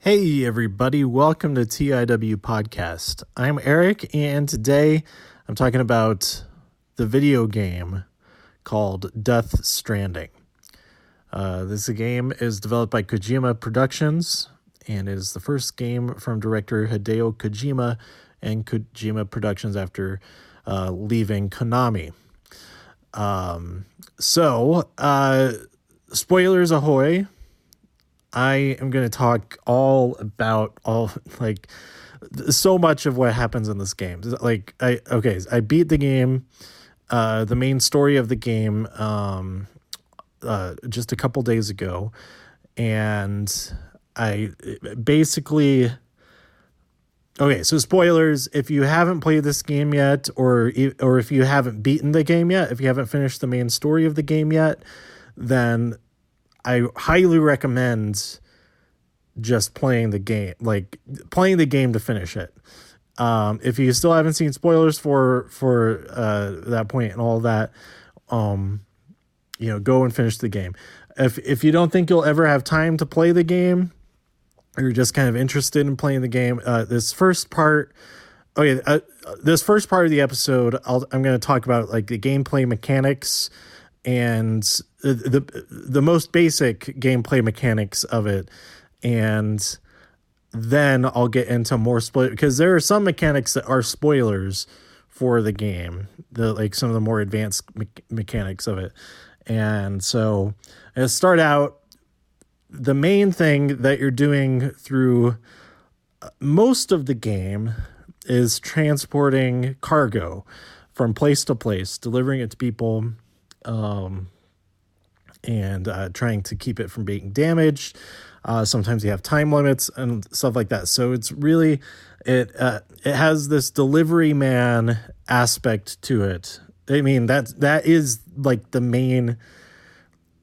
Hey everybody, welcome to TIW Podcast. I'm Eric, and today I'm talking about the video game called Death Stranding. This game is developed by Kojima Productions and is the first game from director Hideo Kojima and Kojima Productions after leaving Konami. Spoilers ahoy. I am going to talk all about so much of what happens in this game. I beat the game, the main story of the game, just a couple days ago. And so spoilers, if you haven't played this game yet, or if you haven't beaten the game yet, if you haven't finished the main story of the game yet, then I highly recommend just playing the game to finish it. If you still haven't seen spoilers for that point and all that, go and finish the game. If you don't think you'll ever have time to play the game, or you're just kind of interested in playing the game, this first part of the episode, I'm going to talk about like the gameplay mechanics and the most basic gameplay mechanics of it, and then I'll get into more spoilers, because there are some mechanics that are spoilers for the game, some of the more advanced mechanics of it. And so let's start out. The main thing that you're doing through most of the game is transporting cargo from place to place, delivering it to people, and trying to keep it from being damaged. Sometimes you have time limits and stuff like that. So it's really, it has this delivery man aspect to it. I mean, that is like the main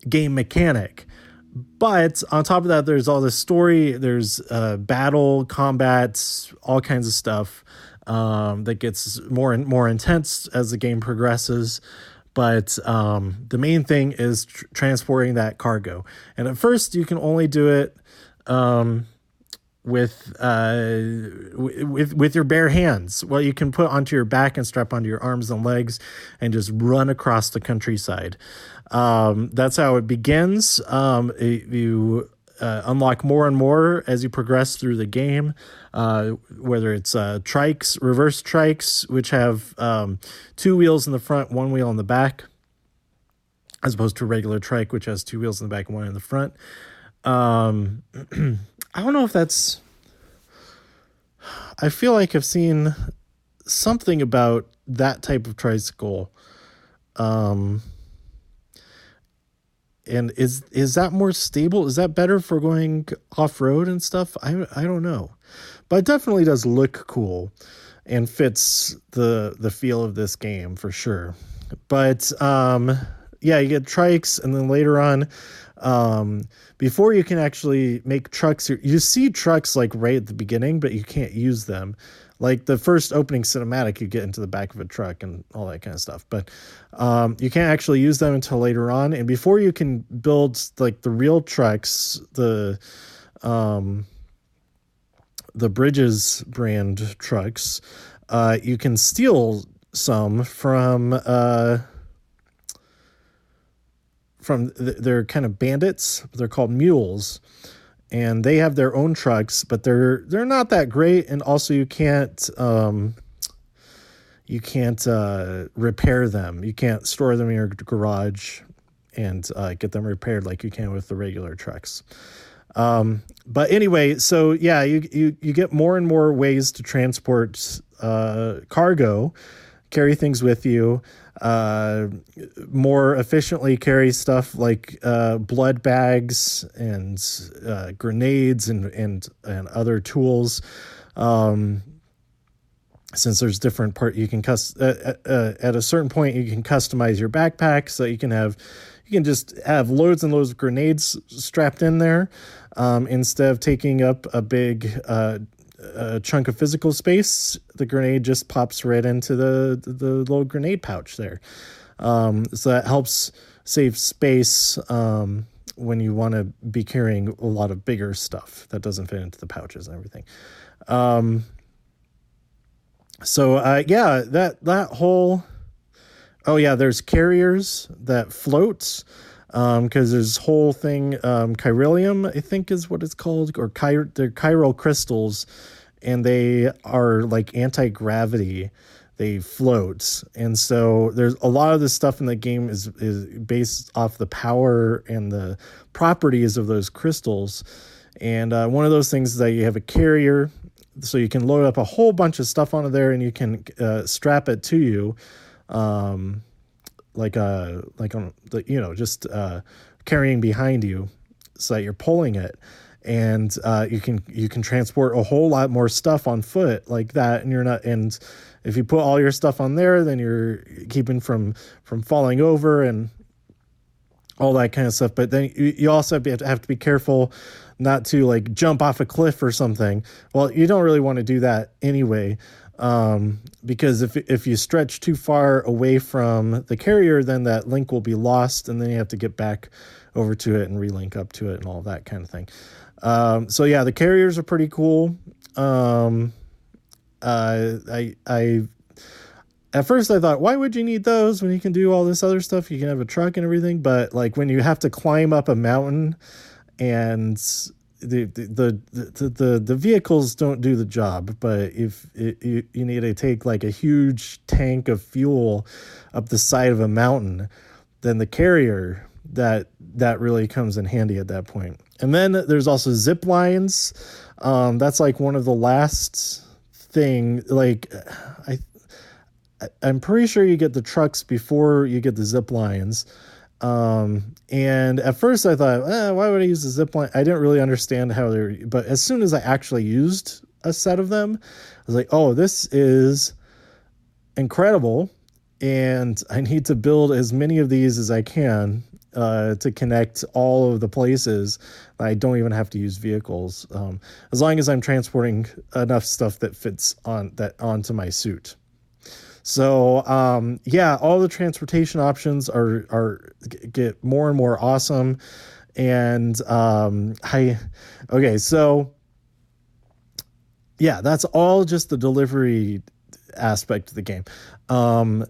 game mechanic. But on top of that, there's all this story, there's battle, combat, all kinds of stuff that gets more and more intense as the game progresses. But the main thing is transporting that cargo. And at first, you can only do it with your bare hands. Well, you can put onto your back and strap onto your arms and legs and just run across the countryside. That's how it begins. You unlock more and more as you progress through the game, whether it's trikes, reverse trikes, which have 2 wheels in the front, 1 wheel in the back, as opposed to a regular trike, which has 2 wheels in the back and 1 in the front. I don't know if that's... I feel like I've seen something about that type of tricycle. And is that more stable? Is that better for going off-road and stuff? I don't know. But it definitely does look cool and fits the feel of this game for sure. But you get trikes, and then later on, before you can actually make trucks, you see trucks like right at the beginning, but you can't use them. Like the first opening cinematic, you get into the back of a truck and all that kind of stuff. But you can't actually use them until later on. And before you can build like the real trucks, the Bridges brand trucks, you can steal some from they're kind of bandits. They're called mules. And they have their own trucks, but they're not that great. And also you can't repair them. You can't store them in your garage and get them repaired like you can with the regular trucks. But anyway, so yeah, you get more and more ways to transport cargo, carry things with you, more efficiently carry stuff like blood bags and grenades and other tools. Since there's different you can at a certain point you can customize your backpack so you can just have loads and loads of grenades strapped in there, instead of taking up a big chunk of physical space. The grenade just pops right into the little grenade pouch there. So that helps save space when you want to be carrying a lot of bigger stuff that doesn't fit into the pouches and everything. That whole, oh yeah, there's carriers that float, because there's this whole thing, chiralium, I think is what it's called, or they're chiral crystals, and they are like anti-gravity. They float, and so there's a lot of this stuff in the game is based off the power and the properties of those crystals. And one of those things is that you have a carrier, so you can load up a whole bunch of stuff onto there, and you can strap it to you, just carrying behind you, so that you're pulling it, and you can transport a whole lot more stuff on foot like that, and you're not. And if you put all your stuff on there, then you're keeping from falling over and all that kind of stuff. But then you also have to be careful not to like jump off a cliff or something. Well, you don't really want to do that anyway, because if you stretch too far away from the carrier, then that link will be lost, and then you have to get back over to it and relink up to it and all that kind of thing. So yeah, the carriers are pretty cool. At first I thought, why would you need those when you can do all this other stuff? You can have a truck and everything, but like when you have to climb up a mountain, and the vehicles don't do the job, but if you need to take like a huge tank of fuel up the side of a mountain, then the carrier that really comes in handy at that point. And then there's also zip lines. That's like one of the last thing. Like I'm pretty sure you get the trucks before you get the zip lines. And at first I thought, why would I use the zip line? I didn't really understand how but as soon as I actually used a set of them, I was like, oh, this is incredible. And I need to build as many of these as I can, to connect all of the places. I don't even have to use vehicles, as long as I'm transporting enough stuff that fits onto my suit. So all the transportation options get more and more awesome. And that's all just the delivery aspect of the game. And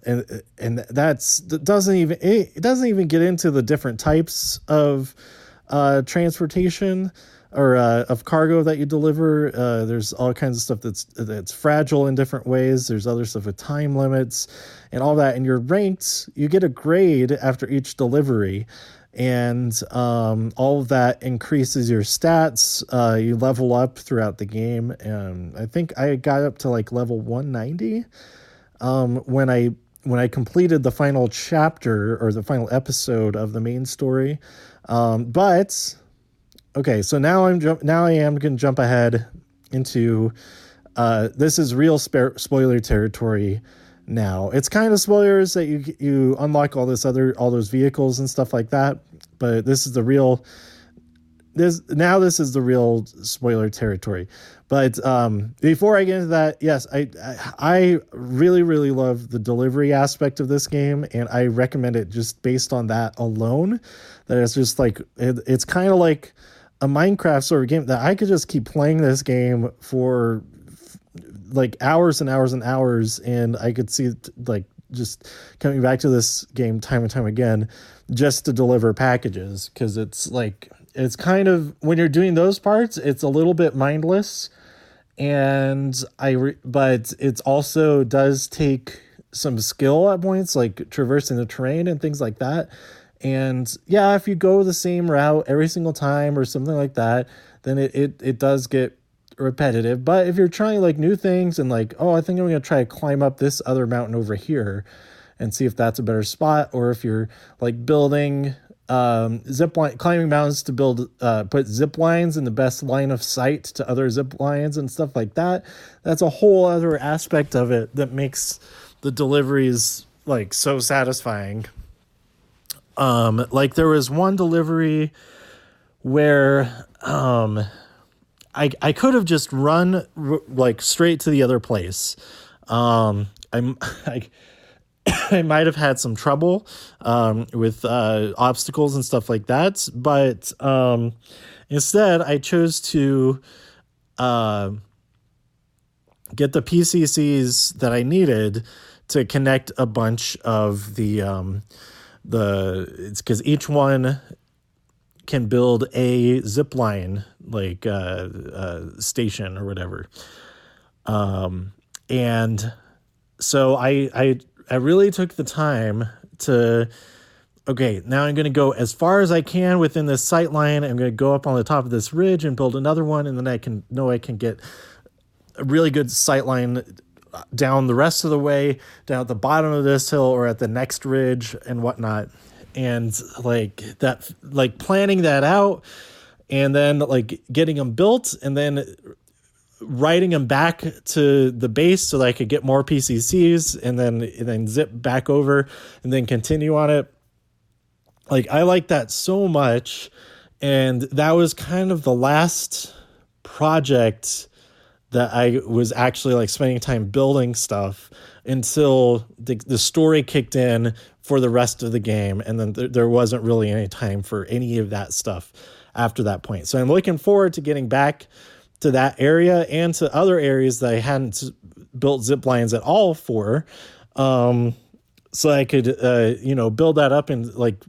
it doesn't even get into the different types of transportation or of cargo that you deliver. There's all kinds of stuff that's fragile in different ways. There's other stuff with time limits and all that. And you're ranked, you get a grade after each delivery, and all of that increases your stats. You level up throughout the game, and I think I got up to like level 190 when I completed the final chapter or the final episode of the main story. Okay, so now I am going to jump ahead into this is real spoiler territory now. It's kind of spoilers that you unlock all those vehicles and stuff like that, but this is the real spoiler territory. But before I get into that, yes, I really, really love the delivery aspect of this game, and I recommend it just based on that alone. That it's just like it's kind of like a Minecraft sort of game that I could just keep playing this game for like hours and hours and hours, and I could see like just coming back to this game time and time again just to deliver packages, because it's kind of, when you're doing those parts, it's a little bit mindless, and but it also does take some skill at points, like traversing the terrain and things like that. And yeah, if you go the same route every single time or something like that, then it does get repetitive. But if you're trying like new things and like, oh, I think I'm going to try to climb up this other mountain over here and see if that's a better spot, or if you're like building climbing mountains to put zip lines in the best line of sight to other zip lines and stuff like that, that's a whole other aspect of it that makes the deliveries like so satisfying. Like there was one delivery where I could have just run like straight to the other place. I might have had some trouble with obstacles and stuff like that, but instead I chose to uh, get the PCCs that I needed to connect a bunch of the it's because each one can build a zip line like station or whatever. And so I really took the time to, okay, now I'm going to go as far as I can within this sight line. I'm going to go up on the top of this ridge and build another one, and then I can get a really good sight line down the rest of the way, down at the bottom of this hill or at the next ridge and whatnot. And like that, like planning that out and then like getting them built and then riding them back to the base so that I could get more PCCs and then zip back over and then continue on it. Like I like that so much. And that was kind of the last project that I was actually like spending time building stuff until the story kicked in for the rest of the game. And then there wasn't really any time for any of that stuff after that point. So I'm looking forward to getting back to that area and to other areas that I hadn't built zip lines at all for. So I could, build that up and like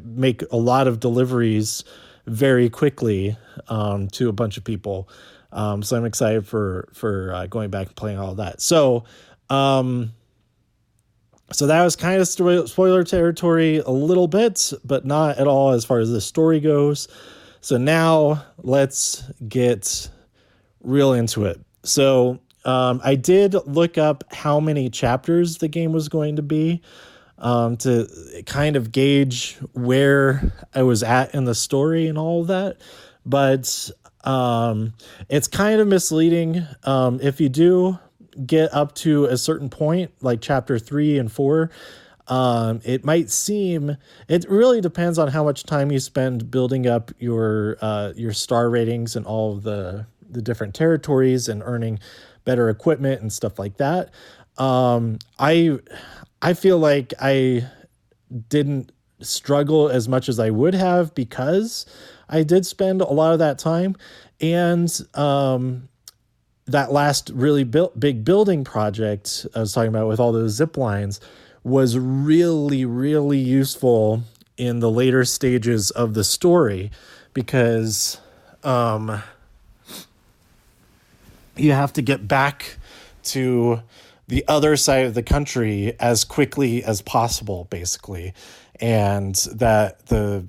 make a lot of deliveries very quickly to a bunch of people. So I'm excited for going back and playing all of that. So that was kind of spoiler territory a little bit, but not at all as far as the story goes. So now let's get real into it. So I did look up how many chapters the game was going to be to kind of gauge where I was at in the story and all of that. But it's kind of misleading. If you do get up to a certain point, like chapter 3 and 4, it might seem, it really depends on how much time you spend building up your star ratings and all of the different territories and earning better equipment and stuff like that. I feel like I didn't struggle as much as I would have because I did spend a lot of that time. And that last really big building project I was talking about with all those zip lines was really, really useful in the later stages of the story because you have to get back to the other side of the country as quickly as possible, basically. And that the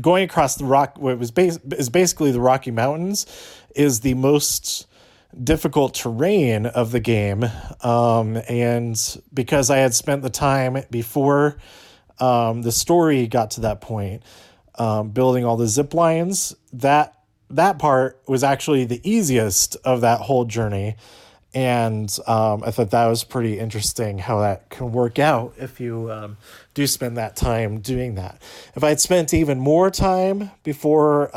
going across the rock, what was is basically the Rocky Mountains, is the most difficult terrain of the game. And because I had spent the time before the story got to that point, building all the zip lines, that part was actually the easiest of that whole journey. And I thought that was pretty interesting how that can work out if you do spend that time doing that. If I'd spent even more time before,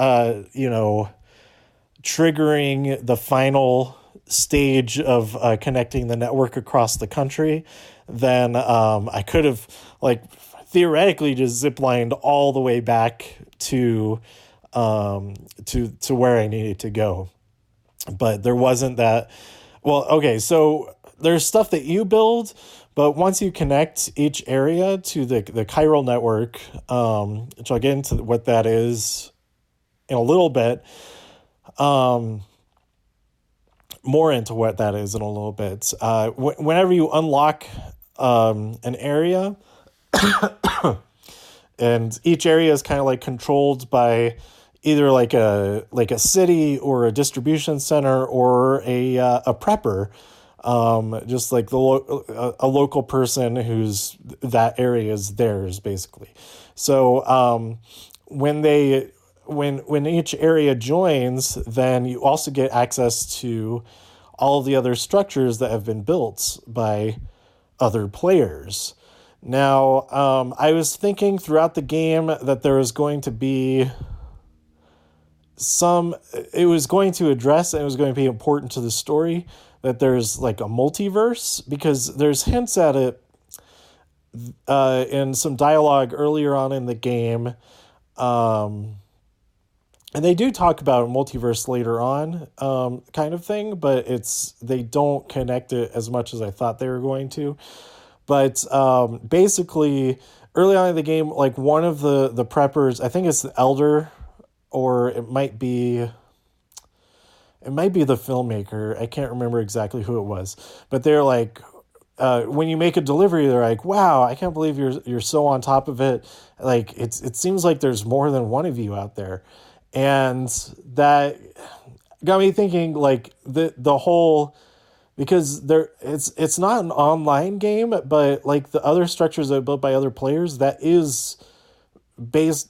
triggering the final stage of connecting the network across the country, then I could have theoretically just ziplined all the way back to where I needed to go. But there wasn't that. Well, okay, so there's stuff that you build, but once you connect each area to the chiral network, which I'll get into what that is in a little bit, more into what that is in a little bit. Whenever you unlock an area, and each area is kind of like controlled by either like a city or a distribution center or a prepper, just like a local person who's that area is theirs basically. So when each area joins, then you also get access to all of the other structures that have been built by other players. Now, I was thinking throughout the game that there was going to be it was going to address, and it was going to be important to the story, that there's like a multiverse, because there's hints at it and some dialogue earlier on in the game. Um, and they do talk about a multiverse later on, kind of thing, but they don't connect it as much as I thought they were going to. But basically, early on in the game, like one of the preppers, I think it's the elder, or it might be the filmmaker. I can't remember exactly who it was, but they're like, when you make a delivery, they're like, "Wow, I can't believe you're so on top of it." Like it seems like there's more than one of you out there, and that got me thinking. Like the whole, because it's not an online game, but like the other structures that are built by other players, that is the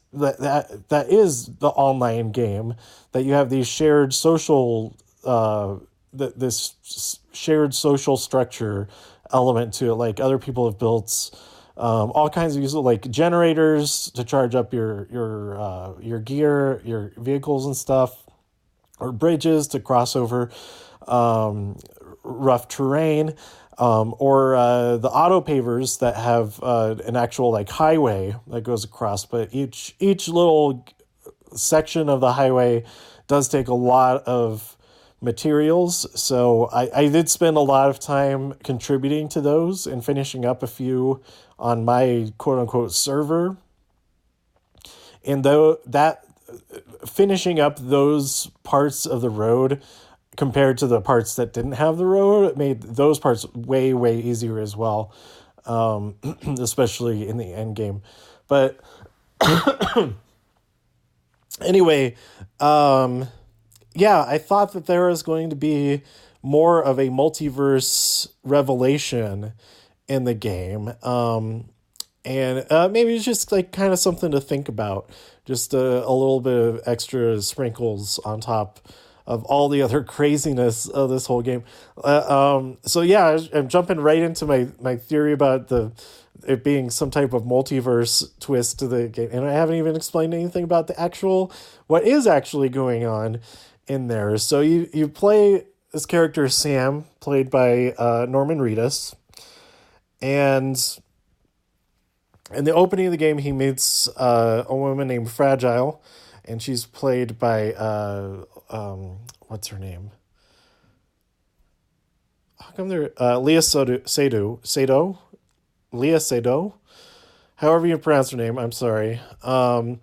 online game, that you have these shared social this shared social structure element to it. Like other people have built all kinds of uses, like generators to charge up your gear, your vehicles and stuff, or bridges to cross over rough terrain, or the auto pavers that have an actual like highway that goes across. But each little section of the highway does take a lot of materials. So I did spend a lot of time contributing to those and finishing up a few on my quote unquote server. And though that finishing up those parts of the road compared to the parts that didn't have the road, it made those parts way, way easier as well, especially in the end game. But anyway, yeah, I thought that there was going to be more of a multiverse revelation in the game. And maybe it's just like kind of something to think about. Just a little bit of extra sprinkles on top of all the other craziness of this whole game. So yeah, I'm jumping right into my theory about it being some type of multiverse twist to the game. And I haven't even explained anything about what is actually going on in there. So you play this character, Sam, played by Norman Reedus. And in the opening of the game, he meets a woman named Fragile, and she's played by what's her name? How come they're Leah Sado, Leah Sado, however you pronounce her name. I'm sorry. And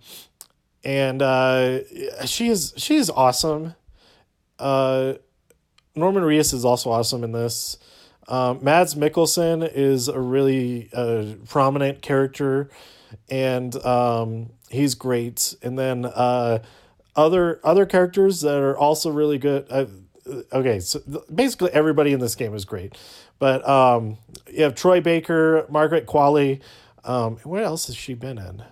she is awesome. Norman Reedus is also awesome in this. Mads Mikkelsen is a really prominent character, and he's great. And then other characters that are also really good. Okay, so basically everybody in this game is great. But you have Troy Baker, Margaret Qualley. What else has she been in?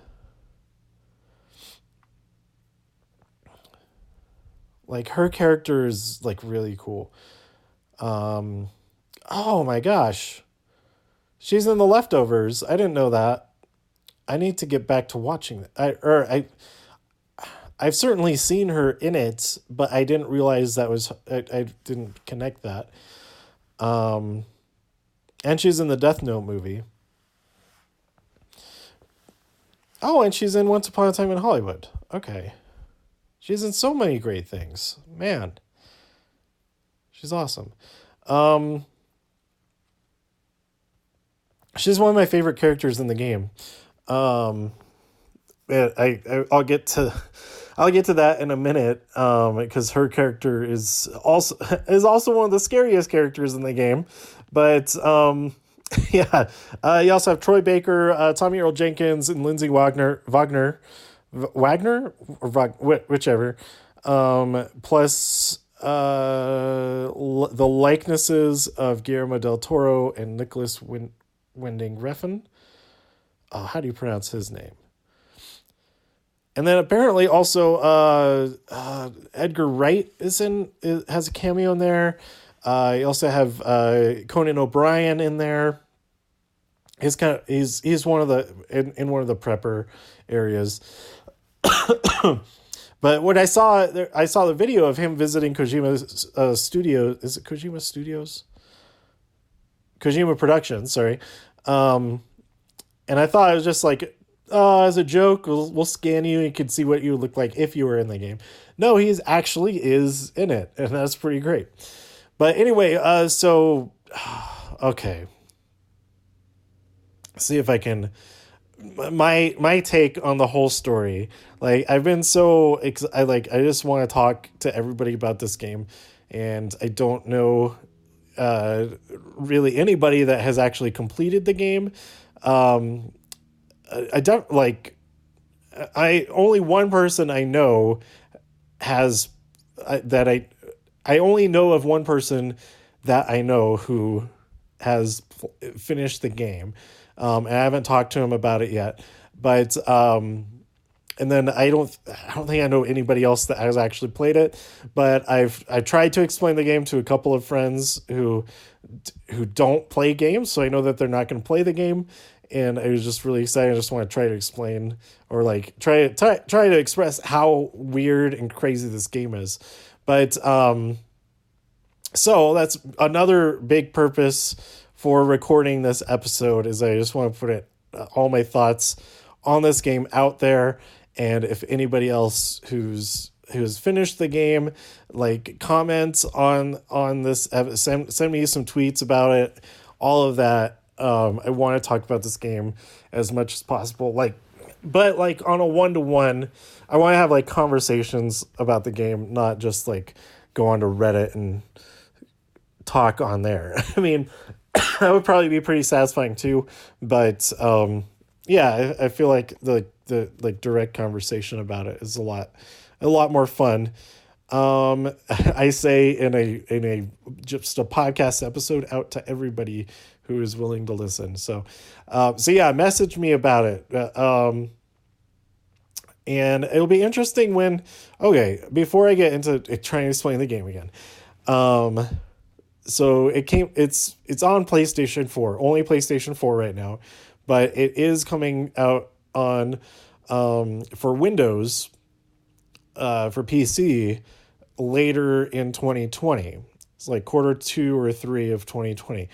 Like her character is like really cool. Oh my gosh. She's in The Leftovers. I didn't know that. I need to get back to watching that. I've certainly seen her in it, but I didn't realize I didn't connect that. And she's in the Death Note movie. Oh, and she's in Once Upon a Time in Hollywood. Okay. She's in so many great things. Man. She's awesome. She's one of my favorite characters in the game. I'll get to that in a minute, because her character is also one of the scariest characters in the game. But yeah, you also have Troy Baker, Tommy Earl Jenkins, and Lindsay Wagner, whichever. Plus the likenesses of Guillermo del Toro and Nicholas Winding Refn. How do you pronounce his name? And then apparently also Edgar Wright has a cameo in there. You also have Conan O'Brien in there. He's one of the in one of the prepper areas. But when I saw the video of him visiting Kojima's studio. Is it Kojima Studios? Kojima Productions, sorry. And I thought it was just like, as a joke, we'll scan you and you can see what you look like if you were in the game. No, he's actually is in it, and that's pretty great. But anyway, so okay, see if I can my take on the whole story. Like I've been so I just want to talk to everybody about this game, and I don't know uh really anybody that has actually completed the game. um I don't like I only one person I know has that I only know of one person that I know who has finished the game. And I haven't talked to him about it yet, but and then I don't think I know anybody else that has actually played it, but I tried to explain the game to a couple of friends who don't play games, so I know that they're not going to play the game. And I was just really excited. I just want to try to explain, or like try to express how weird and crazy this game is. But so that's another big purpose for recording this episode, is I just want to put all my thoughts on this game out there. And if anybody else who's finished the game, like, comments on this, send me some tweets about it, all of that. I want to talk about this game as much as possible, but like on a 1-to-1. I want to have like conversations about the game, not just like go onto Reddit and talk on there. I mean, that would probably be pretty satisfying too, but yeah, I feel like the like direct conversation about it is a lot more fun. I say in a just a podcast episode out to everybody who is willing to listen. So yeah, message me about it. And it'll be interesting okay, before I get into trying to explain the game again. So it's on PlayStation 4, only PlayStation 4 right now, but it is coming out on, for Windows, for PC later in 2020. It's like quarter 2 or 3 of 2020.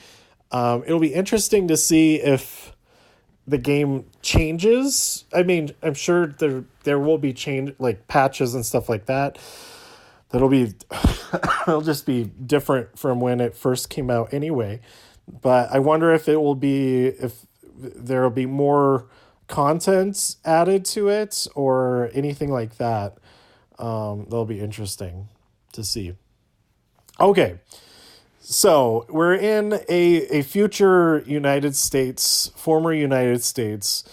It'll be interesting to see if the game changes. I mean, I'm sure there will be like patches and stuff like that. That'll be it'll just be different from when it first came out anyway. But I wonder if there will be more content added to it or anything like that. That'll be interesting to see. Okay. So we're in a future former United States,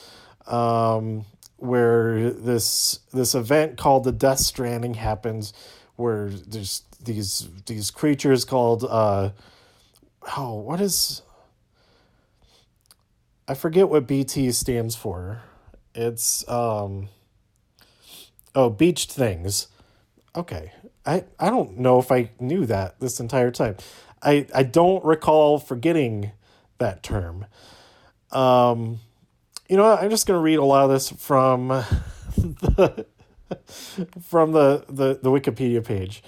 where this event called the Death Stranding happens, where there's these creatures called I forget what BT stands for. It's beached things. Okay. I don't know if I knew that this entire time. I don't recall forgetting that term. I'm just going to read a lot of this from the Wikipedia page.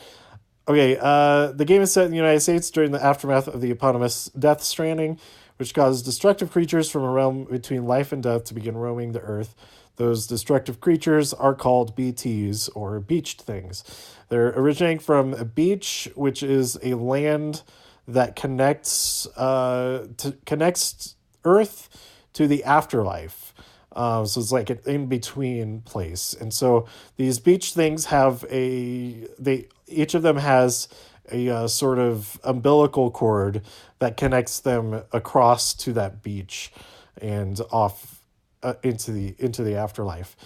Okay, the game is set in the United States during the aftermath of the eponymous Death Stranding, which causes destructive creatures from a realm between life and death to begin roaming the earth. Those destructive creatures are called BTs, or beached things. They're originating from a beach, which is a land that connects Earth to the afterlife. So it's like an in-between place. And so these beach things each of them has a sort of umbilical cord that connects them across to that beach and off into the afterlife.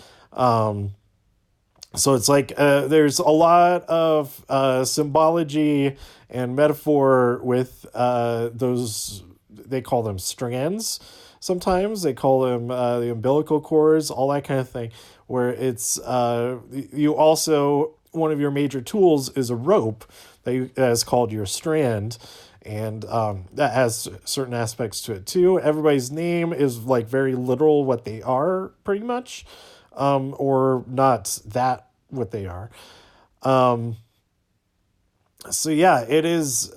So it's like there's a lot of symbology and metaphor with those. They call them strands. Sometimes they call them the umbilical cords, all that kind of thing. Where it's you also, one of your major tools is a rope that is called your strand, and that has certain aspects to it too. Everybody's name is like very literal what they are, pretty much. Or not that what they are. So yeah, it is.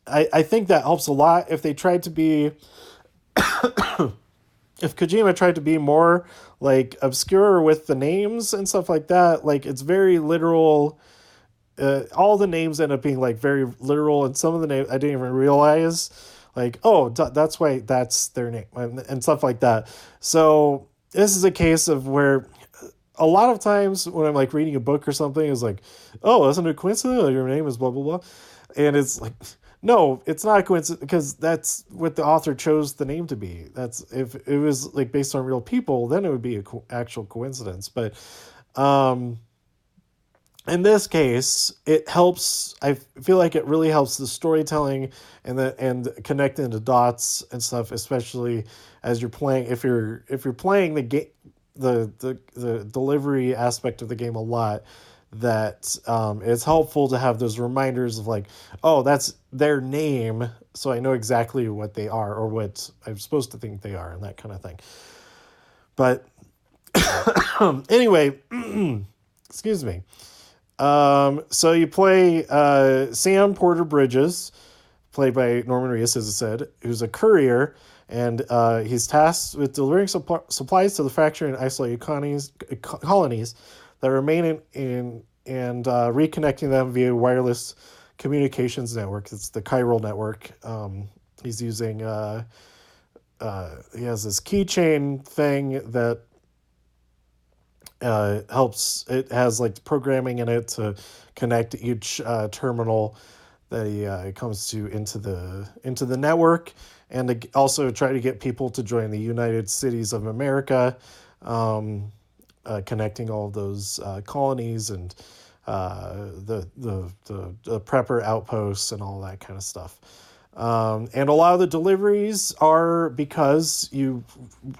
I think that helps a lot. If they tried to be if Kojima tried to be more like obscure with the names and stuff like that, like it's very literal. All the names end up being like very literal, and some of the names I didn't even realize, like, oh, that's why that's their name, and stuff like that. So this is a case of where a lot of times when I'm like reading a book or something, it's like, oh, isn't it a coincidence? Your name is blah blah blah, and it's like, no, it's not a coincidence because that's what the author chose the name to be. That's if it was like based on real people, then it would be a actual coincidence. But in this case, it helps. I feel like it really helps the storytelling and connecting the dots and stuff, especially as you're playing. If you're playing the game, the delivery aspect of the game a lot, that it's helpful to have those reminders of like, oh, that's their name, so I know exactly what they are or what I'm supposed to think they are, and that kind of thing. But anyway, excuse me. So you play Sam Porter Bridges, played by Norman Reedus, as I said, who's a courier, and he's tasked with delivering supplies to the fractured and isolated colonies that remain in and reconnecting them via wireless communications network. It's the chiral network. He's using he has this keychain thing that helps. It has like programming in it to connect each terminal that he comes to into the network, and to also try to get people to join the United Cities of America, connecting all of those colonies and the prepper outposts and all that kind of stuff. And a lot of the deliveries are because you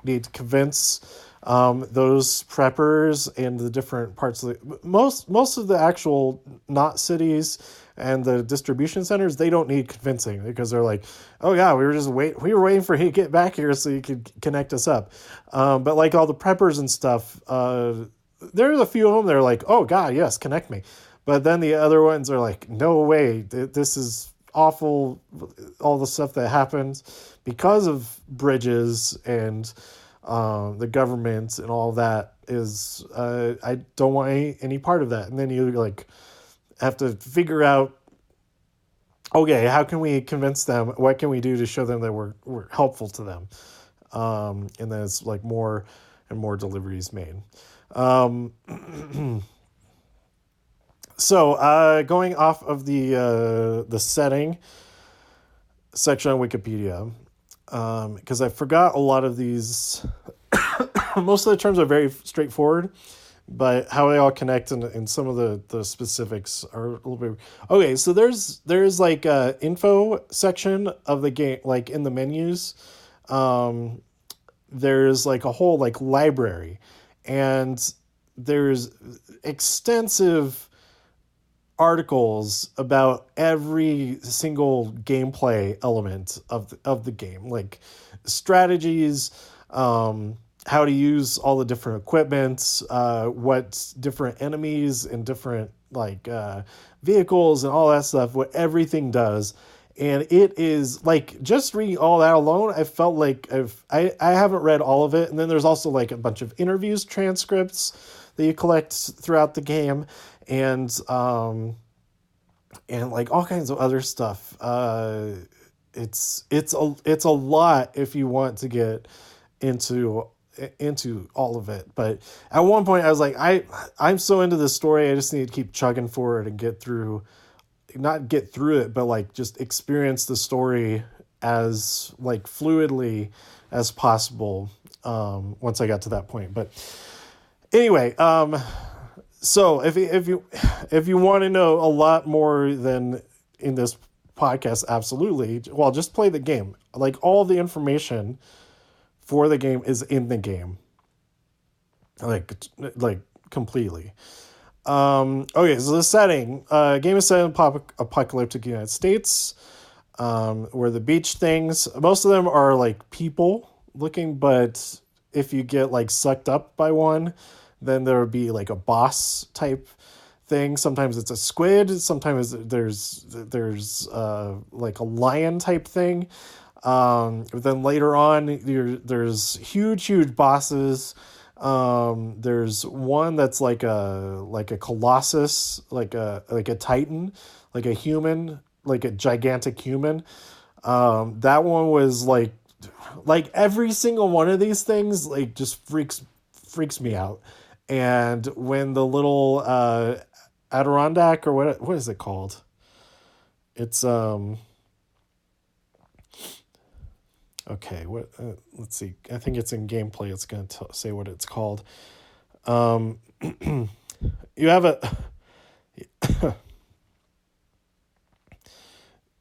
need to convince those preppers and the different parts of the most of the actual not cities and the distribution centers, they don't need convincing because they're like, oh yeah, we were waiting for you to get back here so you could connect us up. But like all the preppers and stuff, there's a few of them that are like, oh god, yes, connect me. But then the other ones are like, no way, this is awful. All the stuff that happens because of bridges and the government and all that is, I don't want any part of that. And then you like have to figure out, okay, how can we convince them? What can we do to show them that we're helpful to them? And then it's like more and more deliveries made. So going off of the setting section on Wikipedia, because I forgot a lot of these. Most of the terms are very straightforward, but how they all connect and some of the specifics are a little bit. Okay, so there's like a info section of the game, like in the menus. There's like a whole like library, and there's extensive articles about every single gameplay element of the game, like strategies, how to use all the different equipment, what different enemies and different like vehicles and all that stuff, what everything does. And it is like, just reading all that alone, I felt like I haven't read all of it. And then there's also like a bunch of interviews, transcripts that you collect throughout the game, and like all kinds of other stuff. It's a lot if you want to get into all of it. But at one point I was like, I'm so into this story, I just need to keep chugging forward and not get through it, but like just experience the story as like fluidly as possible once I got to that point. But anyway, so if you want to know a lot more than in this podcast, absolutely, well, just play the game. Like all the information for the game is in the game, like completely. Okay, so the setting, game is set in apocalyptic United States, where the beach things, most of them are like people looking, but if you get like sucked up by one, then there would be like a boss type thing. Sometimes it's a squid. Sometimes there's like a lion type thing. But then later on, there's huge bosses. There's one that's like a colossus, like a titan, like a human, like a gigantic human. That one was like every single one of these things like just freaks me out. And when the little Adirondack, or what is it called? It's okay. What? Let's see. I think it's in gameplay. It's gonna say what it's called. Um, you have a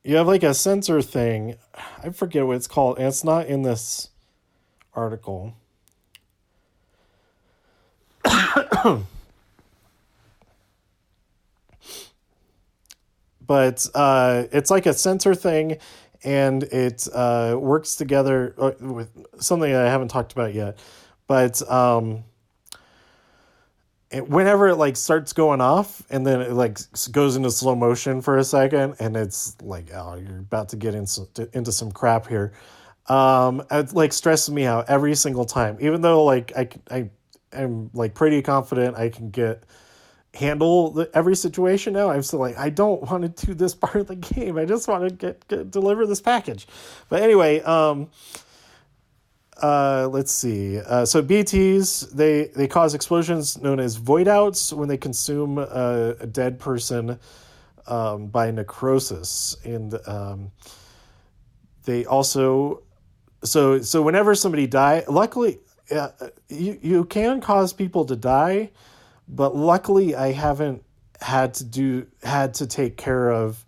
you have like a sensor thing. I forget what it's called, and it's not in this article. But it's like a sensor thing, and it works together with something that I haven't talked about yet. But whenever it like starts going off, and then it like goes into slow motion for a second, and it's like, oh, you're about to get into some crap here. It like stresses me out every single time, even though like I am like pretty confident I can handle every situation now. I'm still like, I don't want to do this part of the game. I just want to deliver this package. But anyway, let's see. So BTs, they cause explosions known as void outs when they consume a dead person by necrosis. And they also, so whenever somebody die, luckily, you can cause people to die, but luckily I haven't had to take care of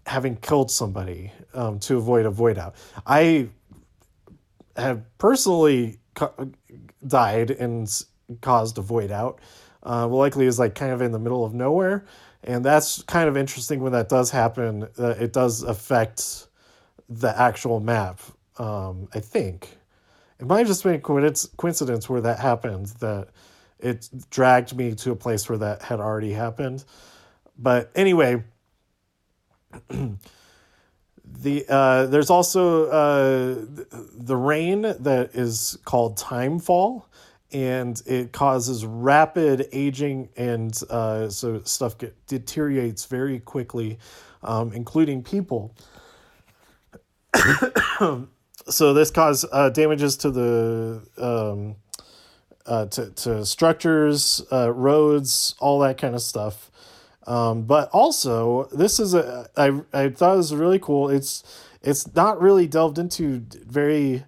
having killed somebody to avoid a void out. I have personally died and caused a void out. Likely is like kind of in the middle of nowhere, and that's kind of interesting when that does happen. It does affect the actual map. I think it might have just been a coincidence where that happened, that it dragged me to a place where that had already happened. But anyway, there's also the rain that is called timefall, and it causes rapid aging, and so stuff deteriorates very quickly, including people. So this causes damages to the to structures, roads, all that kind of stuff. But also, this is I thought it was really cool. It's not really delved into very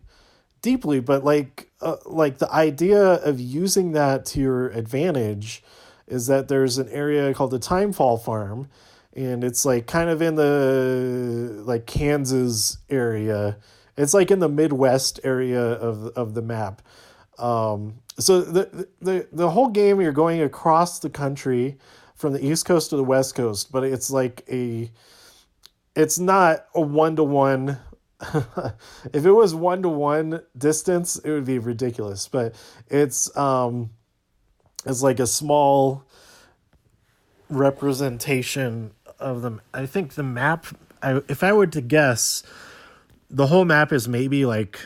deeply, but like the idea of using that to your advantage is that there's an area called the Timefall Farm, and it's like kind of in the like Kansas area. It's like in the Midwest area of the map. So the whole game, you're going across the country from the East Coast to the West Coast, but it's not a 1-to-1. If it was 1-to-1 distance, it would be ridiculous, but it's like a small representation of them. I think the map, if I were to guess, the whole map is maybe like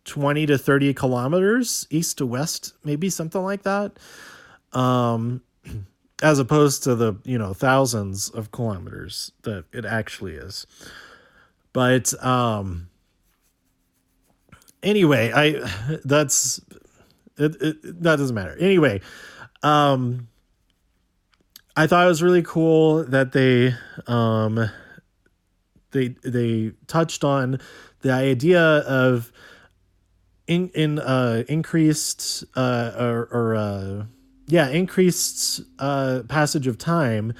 20 to 30 kilometers east to west, maybe something like that. As opposed to the, thousands of kilometers that it actually is. But anyway, that doesn't matter. Anyway, I thought it was really cool that they touched on the idea of increased increased passage of time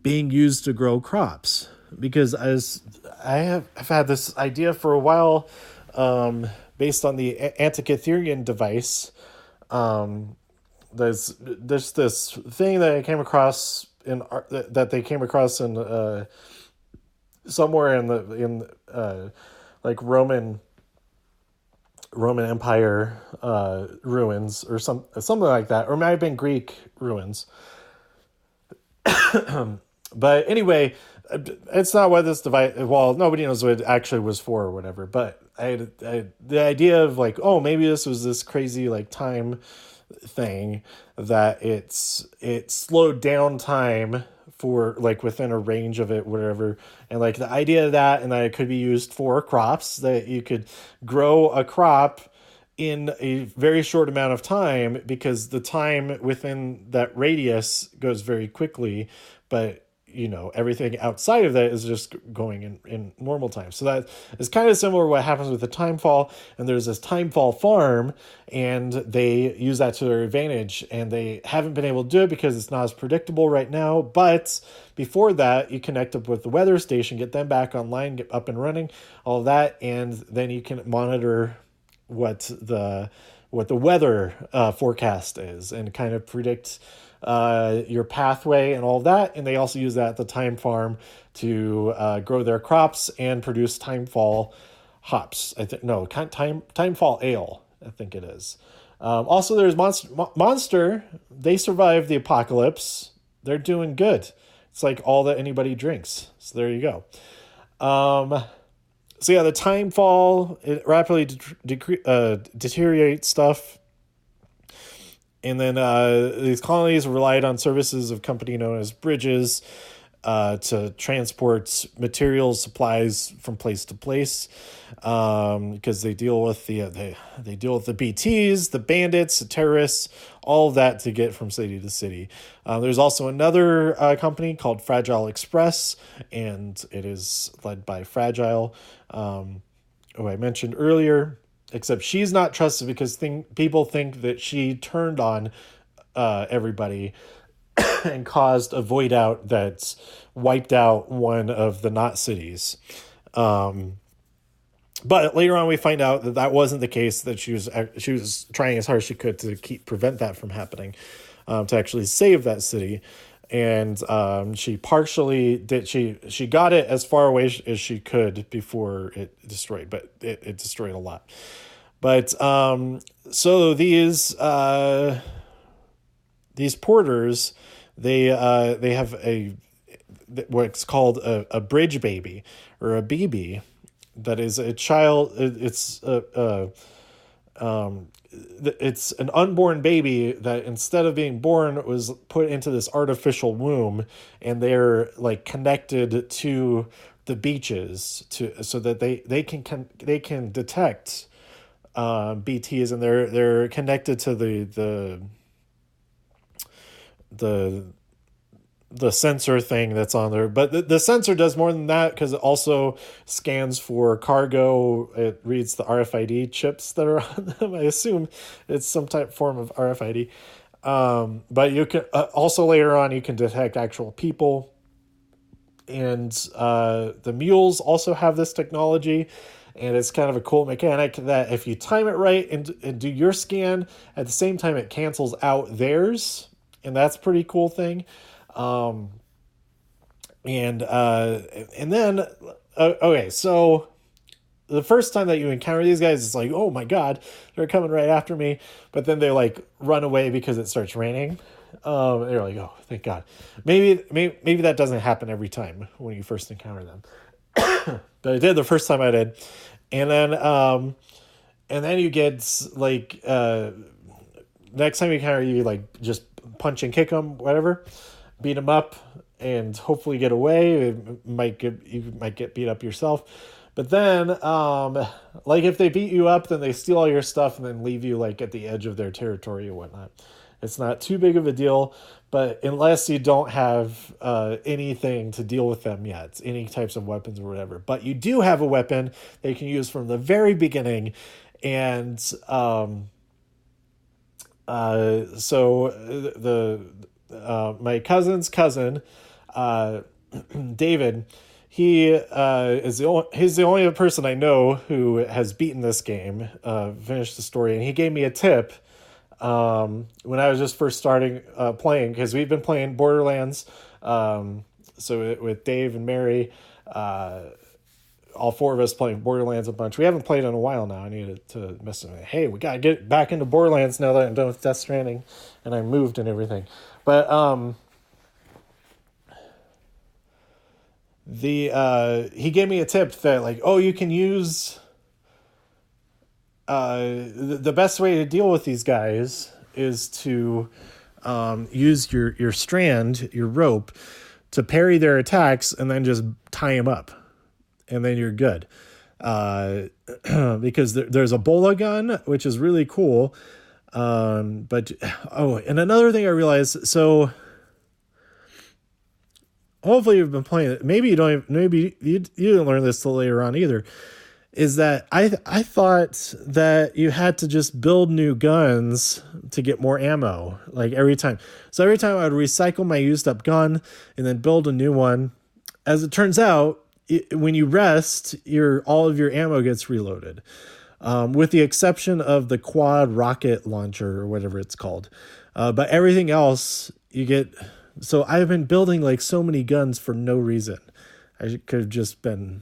being used to grow crops, because as I've had this idea for a while, based on the Antikytherian device. There's this thing that I came across that they came across in somewhere in like Roman Empire ruins, or something like that, or it might have been Greek ruins. But anyway, It's not what this device. Well, nobody knows what it actually was for or whatever. But the idea of like, oh, maybe this was this crazy like time thing that it slowed down time for like within a range of it, whatever. And like the idea of that, and that it could be used for crops, that you could grow a crop in a very short amount of time because the time within that radius goes very quickly, but everything outside of that is just going in normal time. So that is kind of similar to what happens with the timefall. And there's this timefall farm, and they use that to their advantage. And they haven't been able to do it because it's not as predictable right now. But before that, you connect up with the weather station, get them back online, get up and running, all of that, and then you can monitor what the weather forecast is and kind of predict your pathway and all that. And they also use that at the time farm to grow their crops and produce timefall hops. I think no timefall ale. I think it is. Also, there's Monster. They survived the apocalypse. They're doing good. It's like all that anybody drinks. So there you go. So yeah, the timefall, it rapidly deteriorates stuff. And then these colonies relied on services of a company known as Bridges to transport materials, supplies from place to place, because they deal with they deal with the BTs, the bandits, the terrorists, all of that to get from city to city. There's also another company called Fragile Express, and it is led by Fragile, who I mentioned earlier. Except she's not trusted because people think that she turned on everybody and caused a void out that wiped out one of the not cities. But later on, we find out that that wasn't the case. That she was trying as hard as she could to prevent that from happening, to actually save that city. And she partially did. She got it as far away as she could before it destroyed, but it destroyed a lot. But so these porters, they have what's called a bridge baby or a BB, that is a child. It's an unborn baby that instead of being born was put into this artificial womb, and they're like connected to the beaches so that they can detect BTs, and they're connected to the sensor thing that's on there. But the sensor does more than that, because it also scans for cargo. It reads the RFID chips that are on them. I assume it's some form of RFID. But you can also later on you can detect actual people, and the mules also have this technology. And it's kind of a cool mechanic that if you time it right and do your scan, at the same time it cancels out theirs. And that's a pretty cool thing. And then, okay, so the first time that you encounter these guys, it's like, oh my God, they're coming right after me. But then they like run away because it starts raining. They're like, oh, thank God. Maybe that doesn't happen every time when you first encounter them. But I did the first time I did. And then you get like, next time you encounter, you like just punch and kick them, whatever, beat them up, and hopefully get away. You might get beat up yourself. But then, like if they beat you up, then they steal all your stuff and then leave you like at the edge of their territory or whatnot. It's not too big of a deal, but unless you don't have anything to deal with them yet, any types of weapons or whatever. But you do have a weapon that you can use from the very beginning. And so my cousin's cousin, David, he's the only person I know who has beaten this game, finished the story, and he gave me a tip when I was just first starting playing, because we've been playing Borderlands, with Dave and Mary, all four of us playing Borderlands a bunch. We haven't played in a while now. I needed to mess with it. Hey, we gotta get back into Borderlands now that I'm done with Death Stranding and I moved and everything. But He gave me a tip that like, oh, you can use the best way to deal with these guys is to use your strand, your rope, to parry their attacks, and then just tie them up, and then you're good. Uh, because there's a bola gun, which is really cool. But oh, and another thing I realized. So hopefully you've been playing it. Maybe you don't. Maybe you didn't learn this till later on either. Is that I thought that you had to just build new guns to get more ammo, like every time. So every time I would recycle my used up gun and then build a new one. As it turns out, when you rest, your all of your ammo gets reloaded, with the exception of the quad rocket launcher or whatever it's called. But everything else you get. So I've been building like so many guns for no reason. I could have just been,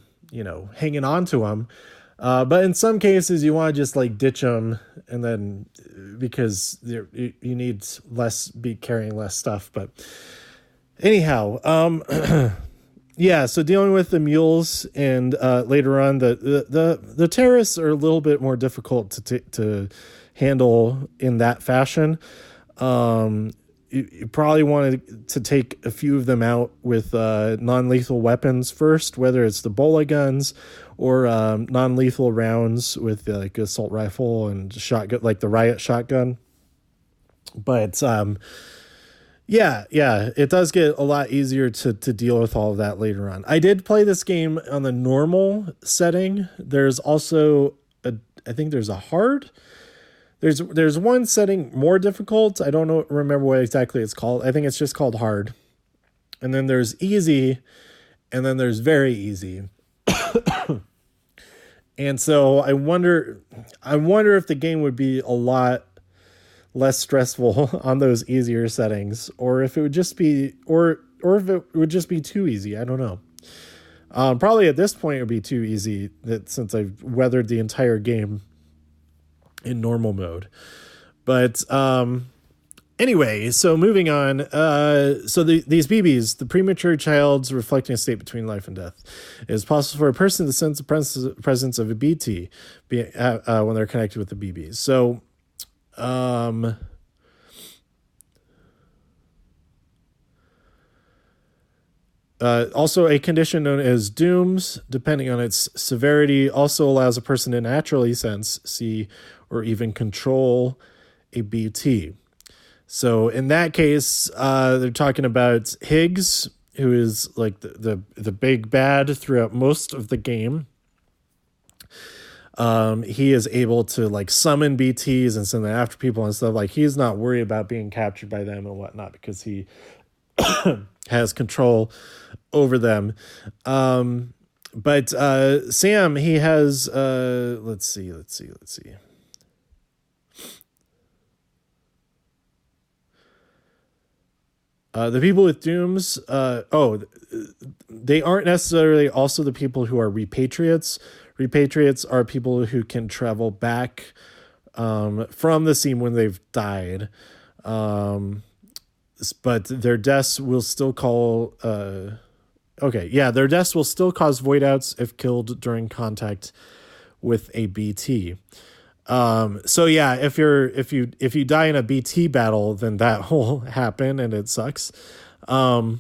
hanging on to them. But in some cases, you want to just like ditch them, and then because you need be carrying less stuff. But anyhow, yeah. So dealing with the mules, and later on, the terrorists are a little bit more difficult to handle in that fashion. You probably wanted to take a few of them out with non-lethal weapons first, whether it's the bola guns or non-lethal rounds with like assault rifle and shotgun, like the riot shotgun. But yeah, it does get a lot easier to deal with all of that later on. I did play this game on the normal setting. There's also I think there's a hard. There's one setting more difficult. I don't remember what exactly it's called. I think it's just called hard. And then there's easy, and then there's very easy. And so I wonder if the game would be a lot less stressful on those easier settings, or if it would just be or if it would just be too easy. I don't know. Probably at this point it would be too easy, that since I've weathered the entire game in normal mode. But anyway, so moving on. So these BBs, the premature child's reflecting a state between life and death. It is possible for a person to sense the presence of a BT when they're connected with the BBs. So also, a condition known as dooms, depending on its severity, also allows a person to naturally sense, see, or even control a BT. So in that case, they're talking about Higgs, who is like the big bad throughout most of the game. He is able to like summon BTs and send them after people and stuff. Like, he's not worried about being captured by them and whatnot, because he has control over them. But Sam, he has let's see. The people with dooms, they aren't necessarily also the people who are repatriates. Repatriates are people who can travel back from the scene when they've died. But their deaths will still their deaths will still cause void outs if killed during contact with a BT. So yeah, if you die in a BT battle, then that will happen and it sucks. But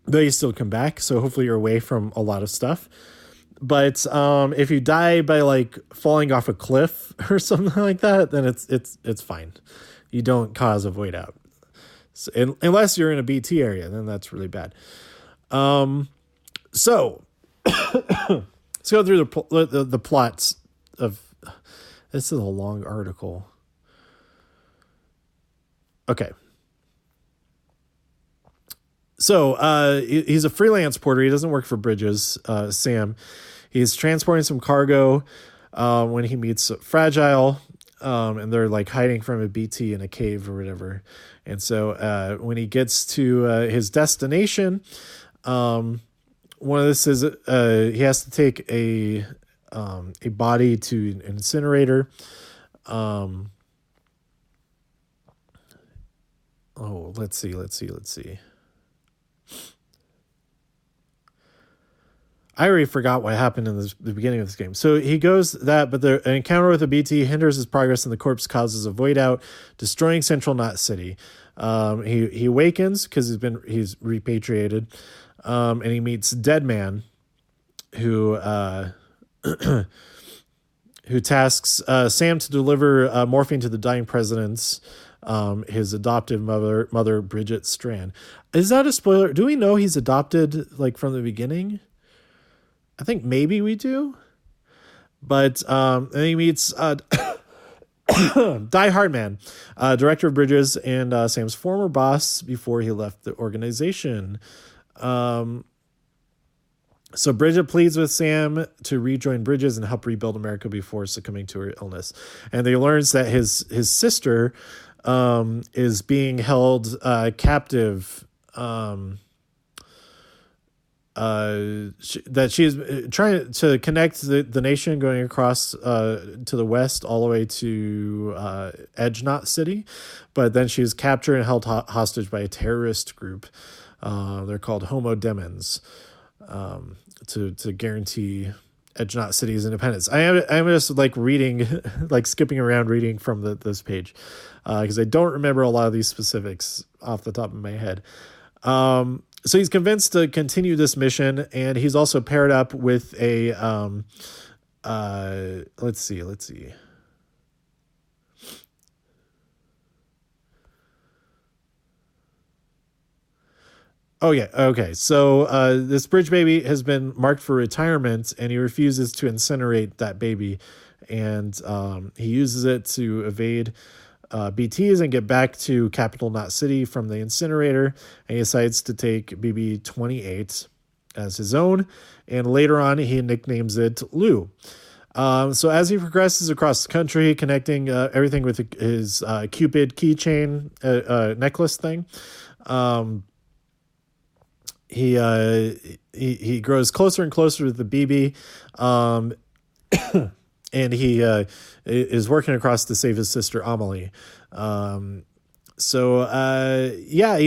you still come back, so hopefully you're away from a lot of stuff. But if you die by like falling off a cliff or something like that, then it's fine. You don't cause a void out. So, unless you're in a BT area, then that's really bad. So let's go through the plots of. This is a long article. Okay. So he's a freelance porter. He doesn't work for Bridges, Sam. He's transporting some cargo when he meets Fragile, and they're like hiding from a BT in a cave or whatever. And so when he gets to his destination, one of this is he has to take a body to an incinerator. Let's see. I already forgot what happened in the beginning of this game. So he goes that, but an encounter with a BT hinders his progress, and the corpse causes a void out, destroying Central Knot City. He awakens because he's repatriated, and he meets Dead Man, who who tasks Sam to deliver morphine to the dying president's his adoptive mother Bridget Strand. Is that a spoiler? Do we know he's adopted like from the beginning? I think maybe we do, but and he meets Die Hardman, director of Bridges and Sam's former boss before he left the organization. So Bridget pleads with Sam to rejoin Bridges and help rebuild America before succumbing to her illness, and he learns that his sister is being held captive. That she is trying to connect the nation going across to the west all the way to Edge Knot City, but then she's captured and held hostage by a terrorist group. They're called Homo Demons, to guarantee Edge Knot City's independence. I'm just like reading, like skipping around reading from this page because I don't remember a lot of these specifics off the top of my head. So he's convinced to continue this mission, and he's also paired up with a let's see. Oh yeah, okay. So this bridge baby has been marked for retirement, and he refuses to incinerate that baby, and he uses it to evade BTs and get back to Capital Knot City from the incinerator, and he decides to take BB-28 as his own, and later on he nicknames it Lou. So as he progresses across the country, connecting everything with his Cupid keychain necklace thing, he grows closer and closer to the BB, and he is working across to save his sister Amelie. He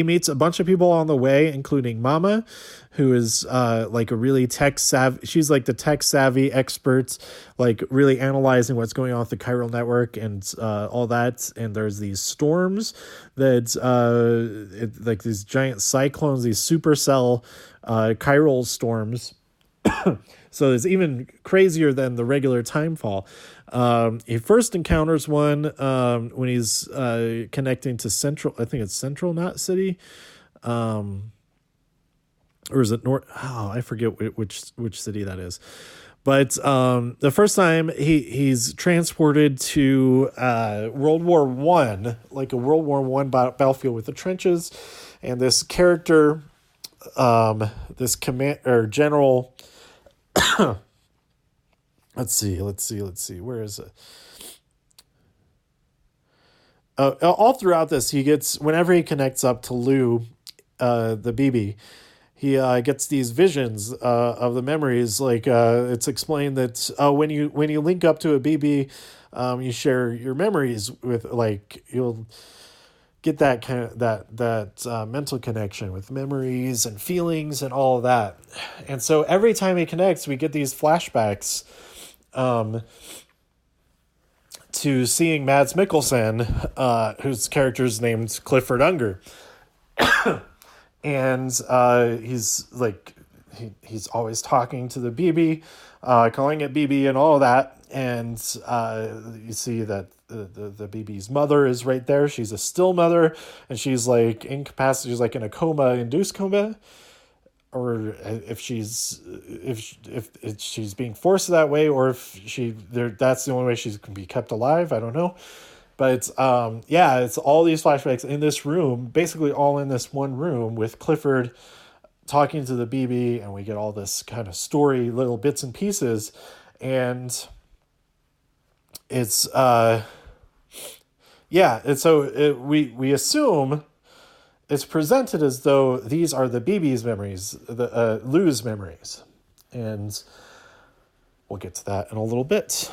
meets a bunch of people on the way, including Mama, who is like a really tech savvy. She's like the tech savvy expert, like really analyzing what's going on with the chiral network and all that. And there's these storms that like these giant cyclones, these supercell chiral storms. So it's even crazier than the regular timefall. He first encounters one when he's connecting to Central. I think it's Central Knot City, or is it North? Oh, I forget which city that is. But the first time he's transported to World War I, like a World War I battlefield with the trenches, and this character, this command or general. Let's see. Where is it? All throughout this, he gets, whenever he connects up to Lou, the BB, he gets these visions of the memories. Like it's explained that when you link up to a BB, you share your memories with, like, you'll get that kind of that mental connection with memories and feelings and all of that. And so every time he connects, we get these flashbacks to seeing Mads Mikkelsen, whose character is named Clifford Unger. And he's like, he's always talking to the BB, calling it BB and all of that. And you see that the BB's mother is right there. She's a still mother, and she's like incapacitated. She's like in a coma, induced coma, or if she's being forced that way, or if that's the only way she can be kept alive. I don't know. But it's all these flashbacks in this room, basically all in this one room with Clifford talking to the BB, and we get all this kind of story, little bits and pieces, and it's we assume it's presented as though these are the BB's memories, the Lou's memories, and we'll get to that in a little bit.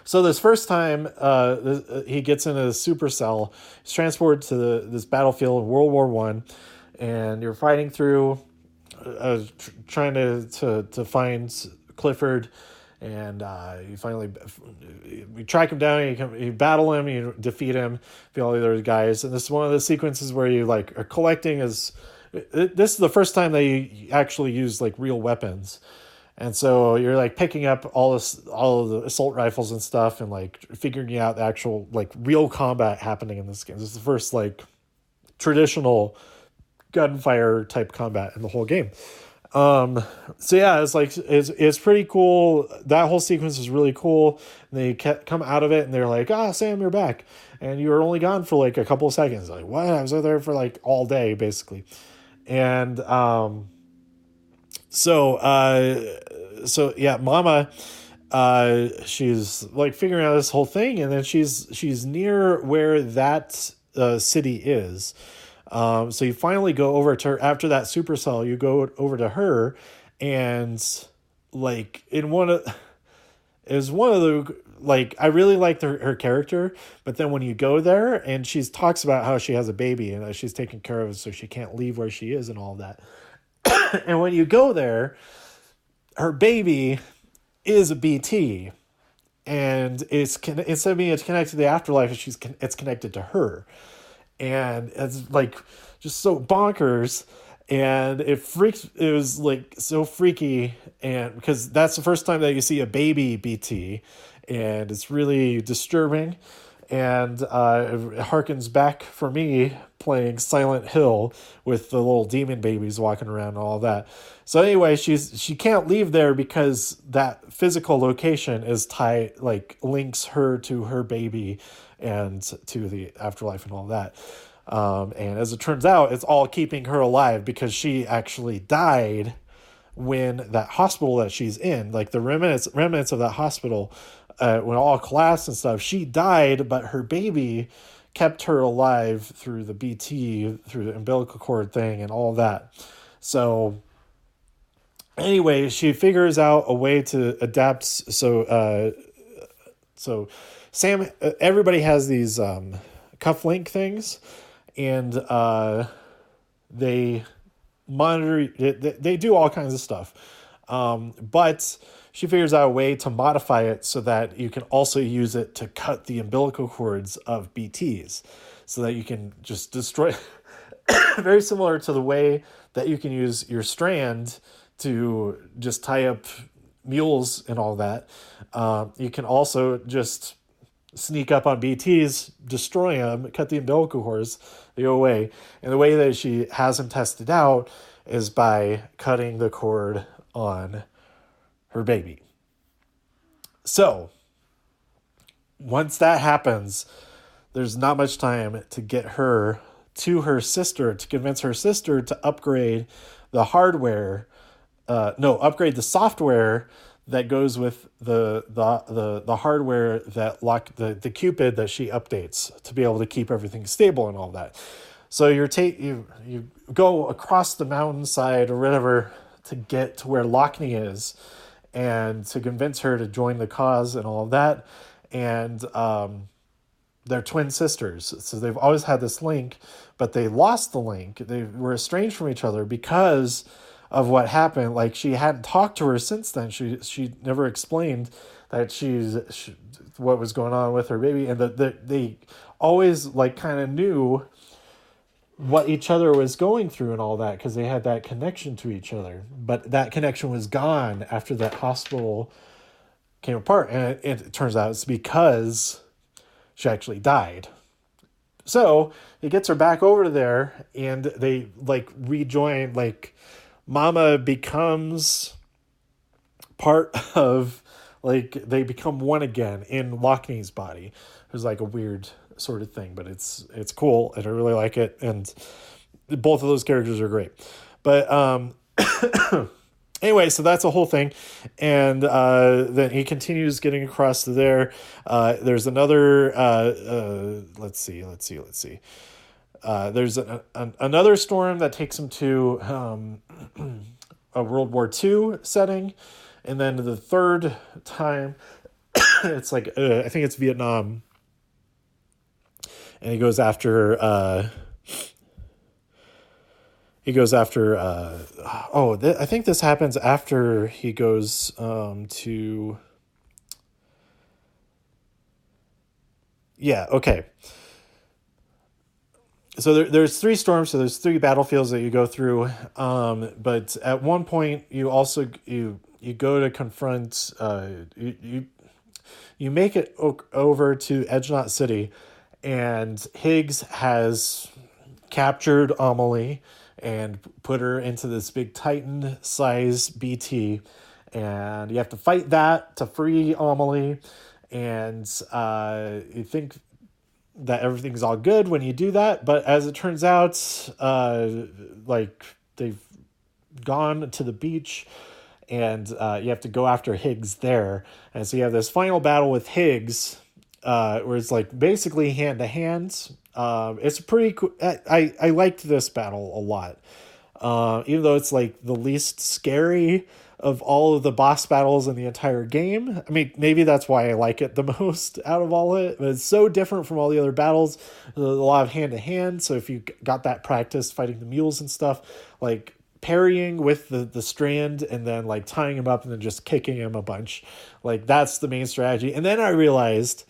So this first time he gets in a supercell, he's transported to this battlefield in World War I, and you're fighting through trying to find Clifford, and you finally we track him down. You battle him, you defeat him, beat all the other guys, and this is one of the sequences where you like are collecting as. This is the first time they actually use like real weapons. And so you're like picking up all of the assault rifles and stuff, and like figuring out the actual like real combat happening in this game. This is the first like traditional gunfire type combat in the whole game. So yeah, it's pretty cool. That whole sequence is really cool. And they come out of it and they're like, Sam, you're back. And you were only gone for like a couple of seconds. Like, what? I was out there for like all day, basically. And so yeah, Mama, she's like figuring out this whole thing, and then she's near where that city is. So you finally go over to her after that supercell. You go over to her, and like it was one of the like I really liked her character, but then when you go there and she talks about how she has a baby and she's taking care of it, so she can't leave where she is and all that. And when you go there, her baby is a BT, and instead of being it's connected to the afterlife, it's connected to her, and it's like just so bonkers, and it was like so freaky, and because that's the first time that you see a baby BT, and it's really disturbing. And it harkens back for me playing Silent Hill with the little demon babies walking around and all that. So anyway, she can't leave there because that physical location is links her to her baby and to the afterlife and all that. And as it turns out, it's all keeping her alive because she actually died when that hospital that she's in, like the remnants of that hospital, when all collapsed and stuff, she died, but her baby kept her alive through the BT, through the umbilical cord thing and all that. So anyway, she figures out a way to adapt. So Sam, everybody has these cufflink things, and they monitor, they do all kinds of stuff. But she figures out a way to modify it so that you can also use it to cut the umbilical cords of BTs so that you can just destroy very similar to the way that you can use your strand to just tie up mules and all that. You can also just sneak up on BTs, destroy them, cut the umbilical cords, they go away. And the way that she has them tested out is by cutting the cord on her baby. So once that happens, there's not much time to get her to her sister, to convince her sister to upgrade the hardware, upgrade the software that goes with the hardware that the Cupid that she updates to be able to keep everything stable and all that. So you go across the mountainside or whatever to get to where Lockney is, and to convince her to join the cause and all of that. And they're twin sisters, so they've always had this link, but they lost the link. They were estranged from each other because of what happened. Like, she hadn't talked to her since then. She never explained that what was going on with her baby, and that they always like kind of knew what each other was going through and all that because they had that connection to each other. But that connection was gone after that hospital came apart, and it turns out it's because she actually died. So he gets her back over there, and they like rejoin. Like, Mama becomes part of, like, they become one again in Lockney's body. There's like a weird sort of thing, but it's cool, and I really like it, and both of those characters are great. But anyway, so that's a whole thing, and then he continues getting across to there. There's another let's see. There's another storm that takes him to a World War II setting, and then the third time it's like I think it's Vietnam. And he goes after he goes after I think this happens after he goes to yeah, okay. So there's three storms, so there's three battlefields that you go through. But at one point you also you go to confront you make it over to Edge Knot City, and Higgs has captured Amelie and put her into this big Titan size BT, and you have to fight that to free Amelie. And you think that everything's all good when you do that, but as it turns out, like they've gone to the beach, and you have to go after Higgs there. And so you have this final battle with Higgs, where it's like basically hand to hand. It's pretty cool. I liked this battle a lot, even though it's like the least scary of all of the boss battles in the entire game. I mean, maybe that's why I like it the most out of all of it. But it's so different from all the other battles. There's a lot of hand to hand. So if you got that practice fighting the mules and stuff, like parrying with the strand and then like tying him up and then just kicking him a bunch, like that's the main strategy. And then I realized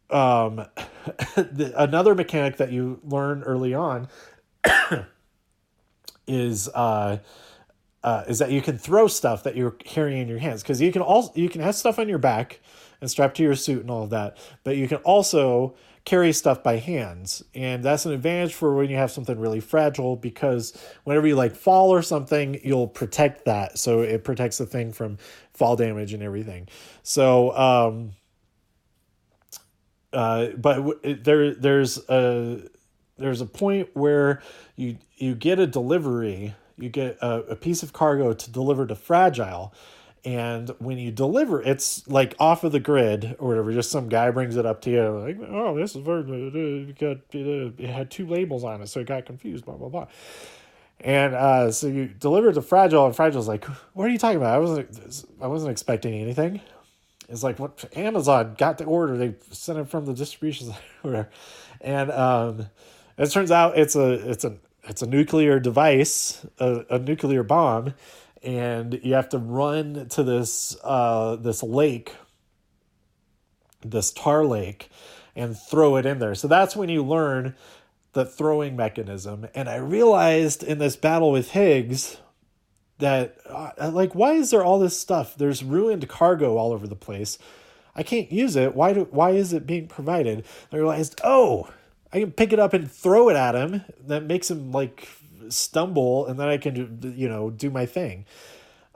another mechanic that you learn early on is that you can throw stuff that you're carrying in your hands, because you can have stuff on your back and strapped to your suit and all of that, but you can also carry stuff by hands, and that's an advantage for when you have something really fragile, because whenever you like fall or something, you'll protect that, so it protects the thing from fall damage and everything. So but there's a point where you get a delivery, you get a piece of cargo to deliver to Fragile, and when you deliver, it's like off of the grid or whatever. Just some guy brings it up to you, like, oh, this is it had two labels on it, so it got confused, blah blah blah. And so you deliver it to Fragile, and Fragile's like, what are you talking about? I wasn't expecting anything. It's like what Amazon got the order, they sent it from the distribution center. And it turns out it's a nuclear device, a nuclear bomb, and you have to run to this lake, this tar lake, and throw it in there. So that's when you learn the throwing mechanism. And I realized in this battle with Higgs that like, why is there all this stuff? There's ruined cargo all over the place. I can't use it. Why is it being provided? I realized, oh, I can pick it up and throw it at him. That makes him like stumble, and then I can do my thing.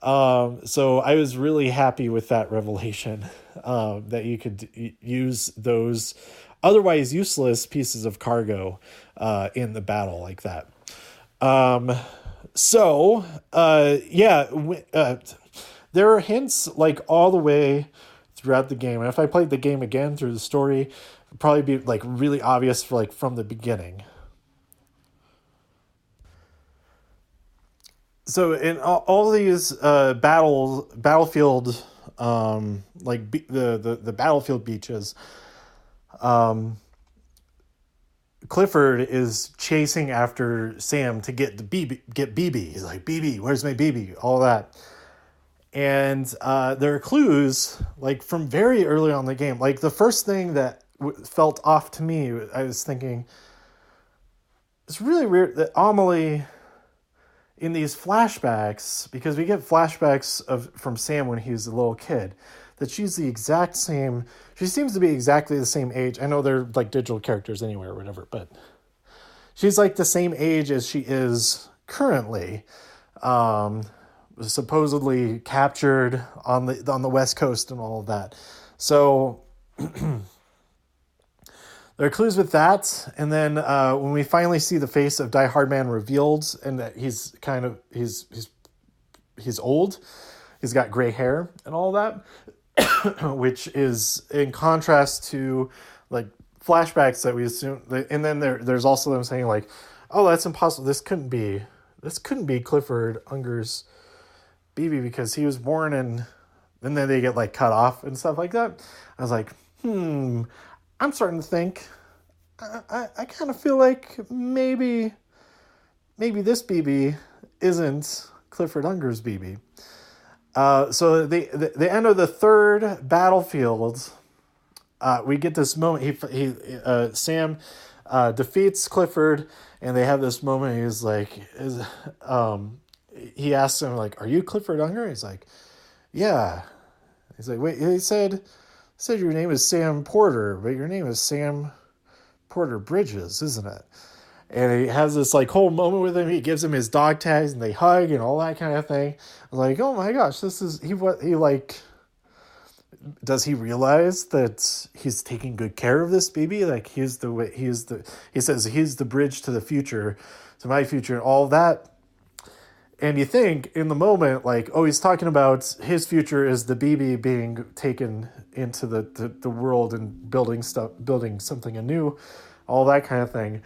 So I was really happy with that revelation, that you could use those otherwise useless pieces of cargo in the battle like that. So there are hints like all the way throughout the game. And if I played the game again through the story, it'd probably be like really obvious for like from the beginning. So in all these battlefield, the battlefield beaches, Clifford is chasing after Sam to get BB. He's like, BB, where's my BB? All that. And there are clues like from very early on in the game. Like the first thing that felt off to me, I was thinking, it's really weird that Amelie in these flashbacks, because we get flashbacks from Sam when he was a little kid, that she's the exact same. She seems to be exactly the same age. I know they're like digital characters anyway or whatever, but she's like the same age as she is currently. Supposedly captured on the West Coast and all of that. So there are clues with that, and then when we finally see the face of Die Hardman revealed, and that he's old, he's got gray hair and all that, which is in contrast to like flashbacks that we assume. And then there's also them saying like, "Oh, that's impossible. This couldn't be Clifford Unger's BB because he was born in." And then they get like cut off and stuff like that. I was like, I'm starting to think, I kind of feel like maybe maybe this BB isn't Clifford Unger's BB. So the end of the third battlefield, we get this moment. Sam defeats Clifford, and they have this moment. He's like, he asks him like, "Are you Clifford Unger?" He's like, "Yeah." He's like, "Wait." He said your name is Sam Porter, but your name is Sam Porter Bridges, isn't it? And he has this like whole moment with him. He gives him his dog tags, and they hug and all that kind of thing. I'm like, oh my gosh, this is he like. Does he realize that he's taking good care of this baby? Like he says he's the bridge to the future, to my future, and all that. And you think in the moment, like, oh, he's talking about his future is the BB being taken into the world and building something anew, all that kind of thing.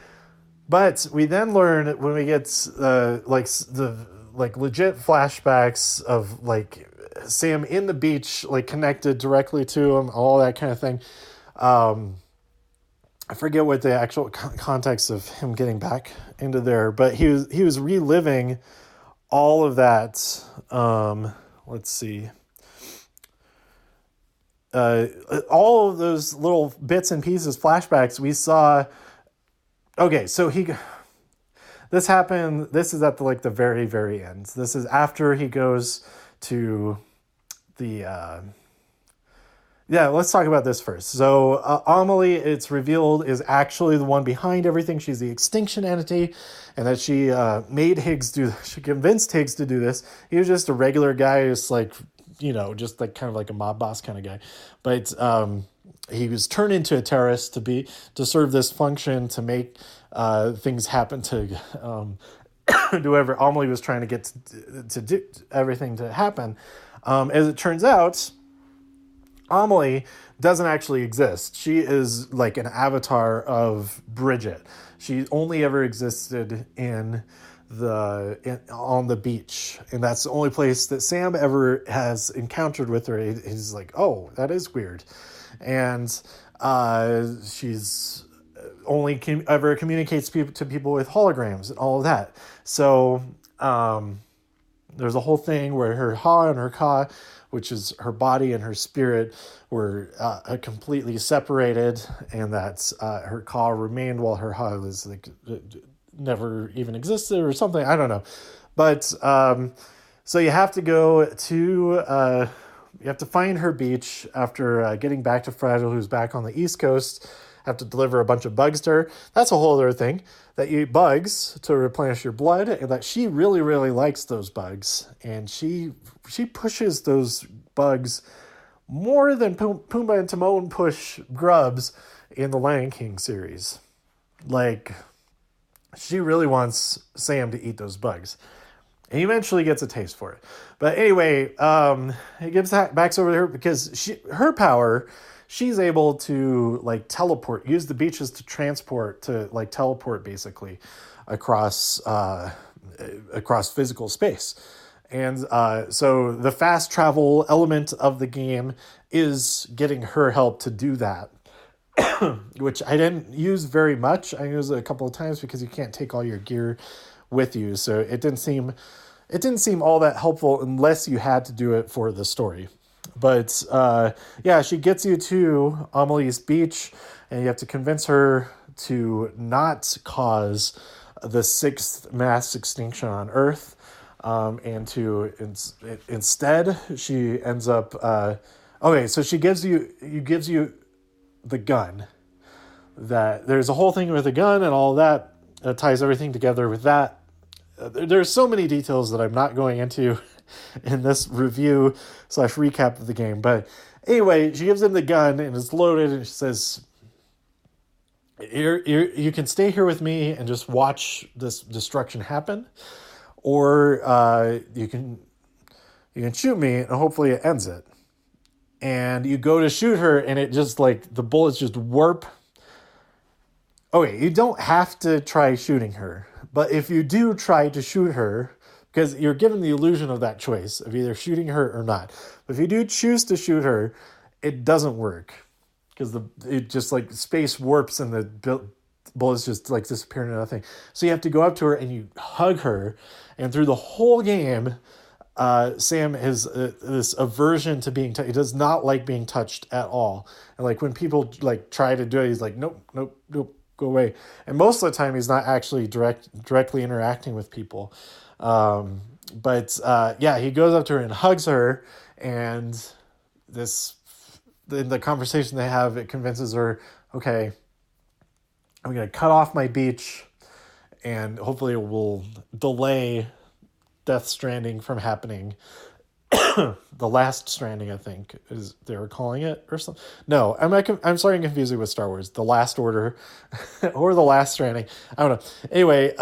But we then learn when we get like legit flashbacks of like Sam in the beach, like connected directly to him, all that kind of thing. I forget what the actual context of him getting back into there, but he was reliving all of that. Let's see. All of those little bits and pieces, flashbacks we saw. Okay, so this happened. This is at the very, very end. This is after he goes to the. Yeah, let's talk about this first. So Amelie, it's revealed, is actually the one behind everything. She's the extinction entity, and that she made Higgs do. She convinced Higgs to do this. He was just a regular guy, just like just like kind of like a mob boss kind of guy, but he was turned into a terrorist to serve this function to make things happen to whoever Amelie was trying to get to do everything to happen. As it turns out, Amelie doesn't actually exist. She is like an avatar of Bridget. She only ever existed on the beach, and that's the only place that Sam ever has encountered with her. He's like, oh, that is weird. And she's only ever communicates to people with holograms and all of that. So there's a whole thing where her Ha and her Ka, which is her body and her spirit, were completely separated, and that her Ka remained while her Ha was like never even existed or something. I don't know. But so you have to go to you have to find her beach after getting back to Fragile, who's back on the East Coast. Have to deliver a bunch of bugs to her. That's a whole other thing. That you eat bugs to replenish your blood, and that she really, really likes those bugs. And she pushes those bugs more than Pumbaa and Timon push grubs in the Lion King series. Like, she really wants Sam to eat those bugs. And he eventually gets a taste for it. But anyway, he gives that back over to her because her power, she's able to like teleport, use the beaches to teleport basically across physical space. And so the fast travel element of the game is getting her help to do that, which I didn't use very much. I used it a couple of times because you can't take all your gear with you. So it didn't seem all that helpful unless you had to do it for the story. But yeah, she gets you to Amelie's beach, and you have to convince her to not cause the 6th mass extinction on Earth, and to instead she ends up. Okay, so she gives you the gun. That there's a whole thing with the gun and all that. Ties everything together with that. There's so many details that I'm not going into in this review / recap of the game. But anyway, she gives him the gun and it's loaded, and she says, you can stay here with me and just watch this destruction happen, or you can shoot me and hopefully it ends it. And you go to shoot her, and it just like the bullets just warp. Okay, you don't have to try shooting her, but if you do try to shoot her, because you're given the illusion of that choice of either shooting her or not. But if you do choose to shoot her, it doesn't work, because it just like space warps and bullets just like disappear into nothing. So you have to go up to her and you hug her, and through the whole game, Sam has this aversion to being touched. He does not like being touched at all. And like when people like try to do it, he's like, nope, nope, nope, go away. And most of the time, he's not actually directly interacting with people. But he goes up to her and hugs her, and in the conversation they have, it convinces her, okay, I'm gonna cut off my beach, and hopefully it will delay Death Stranding from happening. The Last Stranding, I think, is they were calling it, or something. No, I'm sorry, I'm confusing with Star Wars. The Last Order, or The Last Stranding. I don't know. Anyway,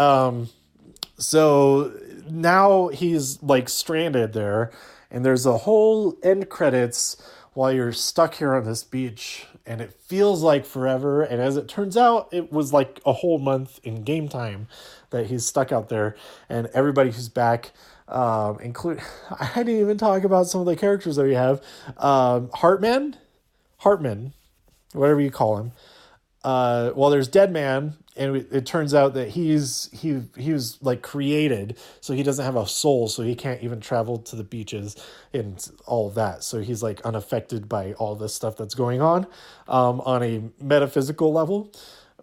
so now he's like stranded there, and there's a whole end credits while you're stuck here on this beach, and it feels like forever. And as it turns out, it was like a whole month in game time that he's stuck out there, and everybody who's back, include I didn't even talk about some of the characters that we have. Hartman, whatever you call him. Well, there's Deadman, and it turns out that he was like created, so he doesn't have a soul, so he can't even travel to the beaches and all of that. So he's like unaffected by all this stuff that's going on a metaphysical level.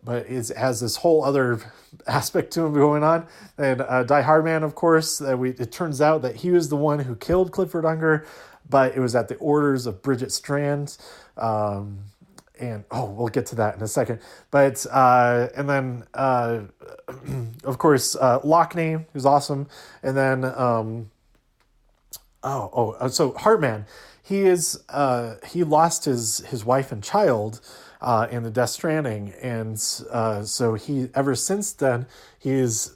But it has this whole other aspect to him going on. And Die Hardman, of course, it turns out that he was the one who killed Clifford Unger, but it was at the orders of Bridget Strand. And we'll get to that in a second. But and then of course Lockney, who's awesome. And then so Hartman, he lost his wife and child in the Death Stranding, and so he ever since then he's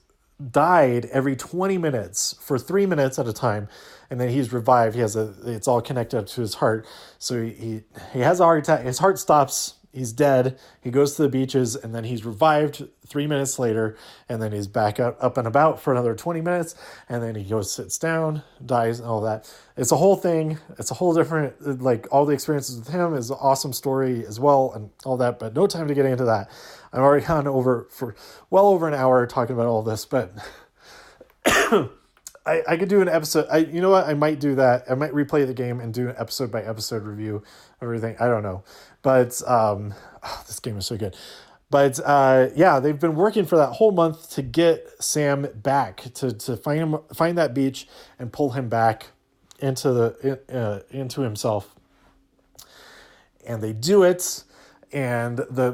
died every 20 minutes for 3 minutes at a time, and then he's revived. It's all connected up to his heart, so he has a heart attack. His heart stops. He's dead. He goes to the beaches, and then he's revived 3 minutes later, and then he's back up and about for another 20 minutes, and then he sits down, dies, and all that. It's a whole thing. It's a whole different, like, all the experiences with him is an awesome story as well, and all that, but no time to get into that. I've already gone over for well over an hour talking about all this, but I could do an episode. You know what? I might do that. I might replay the game and do an episode by episode review of everything. I don't know. But this game is so good. But they've been working for that whole month to get Sam back, to find that beach and pull him back into himself. And they do it. And the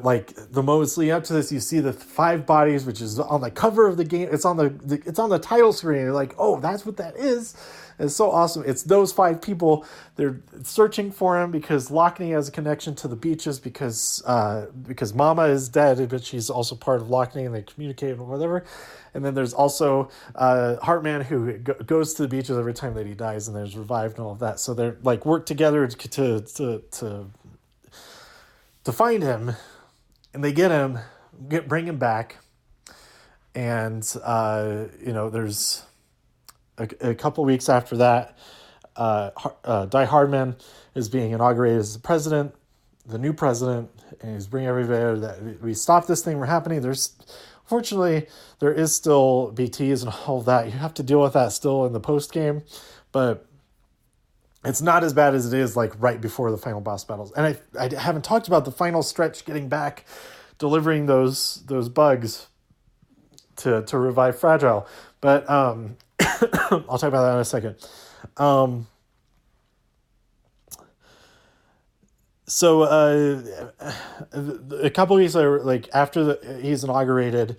moments leading up to this, you see the 5 bodies, which is on the cover of the game. It's on the title screen. You're like, oh, that's what that is. It's so awesome. It's those 5 people. They're searching for him because Lockney has a connection to the beaches because Mama is dead, but she's also part of Lockney, and they communicate and whatever. And then there's also Hartman, who goes to the beaches every time that he dies, and there's revived and all of that. So they're like work together to find him, and they get him, bring him back. And there's a couple weeks after that, Die Hardman is being inaugurated as the new president, and he's bringing everybody that we stop this thing from happening. Fortunately, there is still BTs and all of that. You have to deal with that still in the post game, but it's not as bad as it is like right before the final boss battles. And I haven't talked about the final stretch getting back, delivering those bugs to revive Fragile. But I'll talk about that in a second. So a couple weeks later, like after he's inaugurated,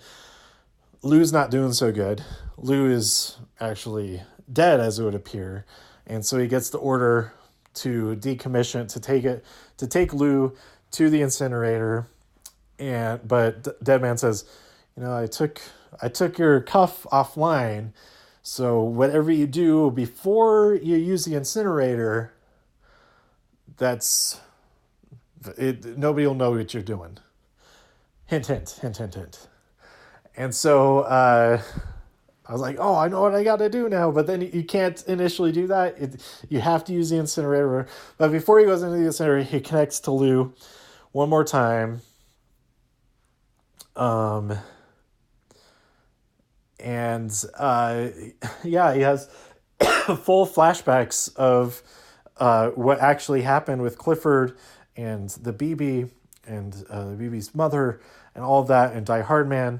Lou's not doing so good. Lou is actually dead, as it would appear. And so he gets the order to decommission, to take Lou to the incinerator. But Deadman says, I took your cuff offline. So whatever you do before you use the incinerator, that's it. Nobody will know what you're doing. Hint, hint, hint, hint, hint. And so I was like, oh, I know what I got to do now. But then you can't initially do that. You have to use the incinerator. But before he goes into the incinerator, he connects to Lou one more time. Um, and yeah, he has full flashbacks of what actually happened with Clifford and the BB and the BB's mother and all of that, and Die Hard Man,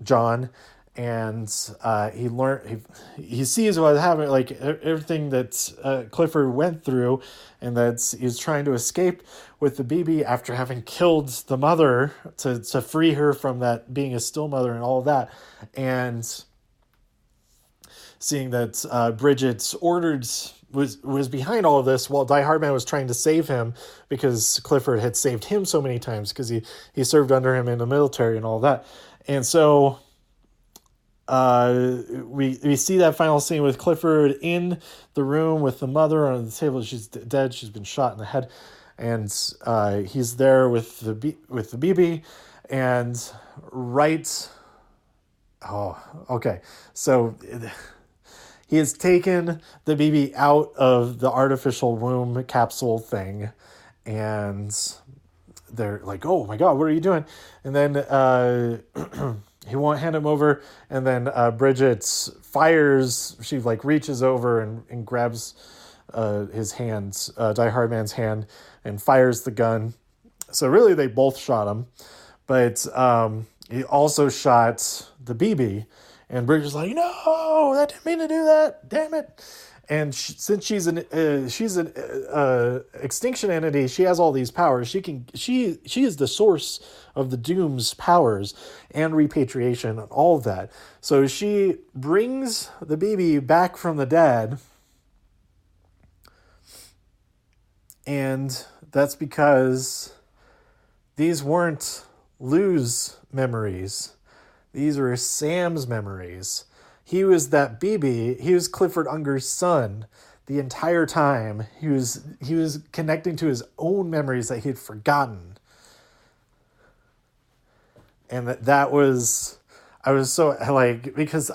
John. And he sees what happened, like everything that Clifford went through, and that he's trying to escape with the BB after having killed the mother to free her from that being a still mother and all of that. And seeing that Bridget ordered was behind all of this while Die Hardman was trying to save him because Clifford had saved him so many times because he served under him in the military and all that. And so we see that final scene with Clifford in the room with the mother on the table. She's dead. She's been shot in the head, and he's there with the BB, and right. Oh, okay. So he has taken the BB out of the artificial womb capsule thing, and they're like, "Oh my God, what are you doing?" And then he won't hand him over, and then Bridget fires. She like reaches over and grabs his hand, Die Hardman's hand, and fires the gun. So really, they both shot him, but he also shot the BB, and Bridget's like, "No, that didn't mean to do that. Damn it!" And since she's an extinction entity, she has all these powers. She is the source of the Doom's powers and repatriation and all of that. So she brings the BB back from the dead, and that's because these weren't Lou's memories. These were Sam's memories. He was that BB. He was Clifford Unger's son the entire time. He was connecting to his own memories that he had forgotten. And that was, I was so like, because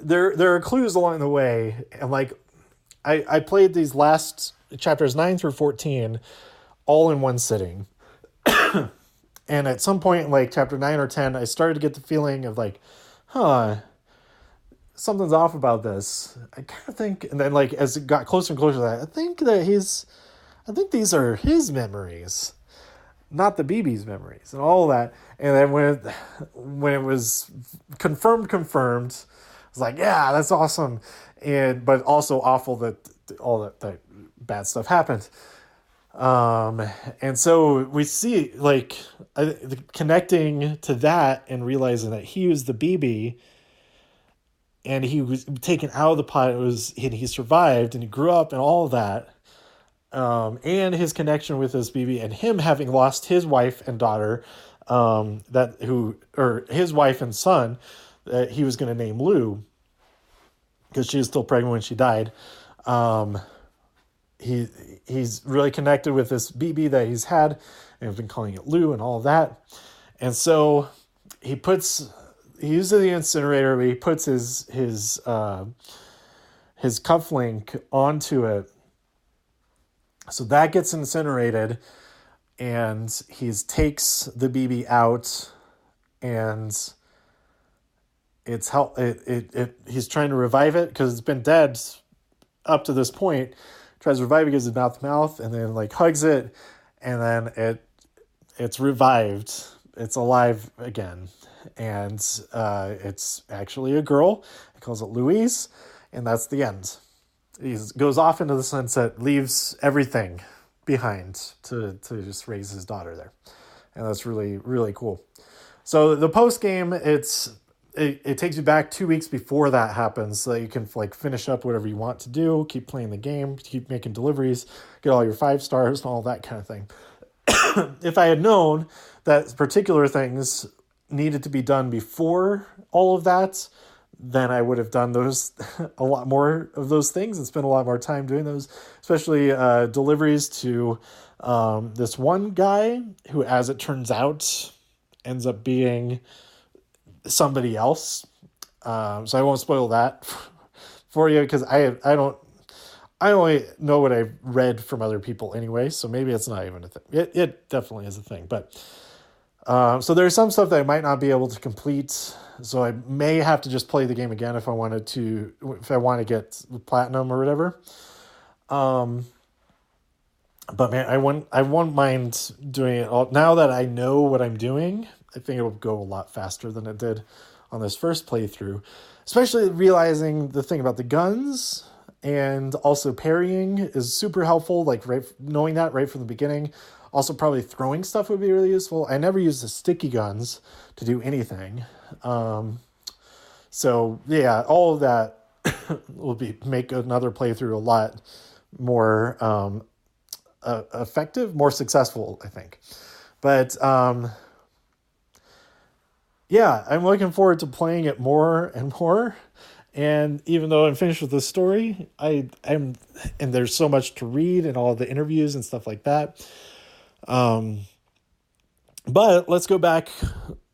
there are clues along the way, and like I played these last chapters 9 through 14 all in one sitting. And at some point, like chapter 9 or 10, I started to get the feeling of like, something's off about this. I kind of think, and then like as it got closer and closer to that, I think these are his memories, not the BB's memories and all that. And then when it was confirmed, I was like, yeah, that's awesome. But also awful that all that bad stuff happened. And so we see like connecting to that and realizing that he was the BB, and he was taken out of the pot. He survived and he grew up and all of that. And his connection with his BB, and him having lost his wife and daughter, his wife and son, that he was going to name Lou because she was still pregnant when she died. He's really connected with this BB that he's had, and has been calling it Lou and all of that. And so he uses the incinerator, but he puts his cufflink onto it. So that gets incinerated, and he takes the BB out, and he's trying to revive it because it's been dead up to this point. Tries to revive it, gives it mouth to mouth, and then like hugs it, and then it's revived. It's alive again, and it's actually a girl. He calls it Louise, and that's the end. He goes off into the sunset, leaves everything behind to just raise his daughter there, and that's really, really cool. So the post game, it takes you back 2 weeks before that happens, so that you can like finish up whatever you want to do, keep playing the game, keep making deliveries, get all your 5 stars and all that kind of thing. If I had known that particular things needed to be done before all of that, then I would have done those a lot more of those things and spent a lot more time doing those, especially deliveries to this one guy who, as it turns out, ends up being somebody else. So I won't spoil that for you because I only know what I've read from other people anyway, so maybe it's not even a thing. It definitely is a thing, but So there's some stuff that I might not be able to complete. So I may have to just play the game again if I want to get platinum or whatever. Um, but man, I won't mind doing it all. Now that I know what I'm doing, I think it'll go a lot faster than it did on this first playthrough. Especially realizing the thing about the guns and also parrying is super helpful. Like knowing that right from the beginning. Also, probably throwing stuff would be really useful. I never use the sticky guns to do anything. So yeah, all of that will make another playthrough a lot more effective, more successful, I think. But yeah, I'm looking forward to playing it more and more. And even though I'm finished with the story, I'm and there's so much to read and all the interviews and stuff like that. But let's go back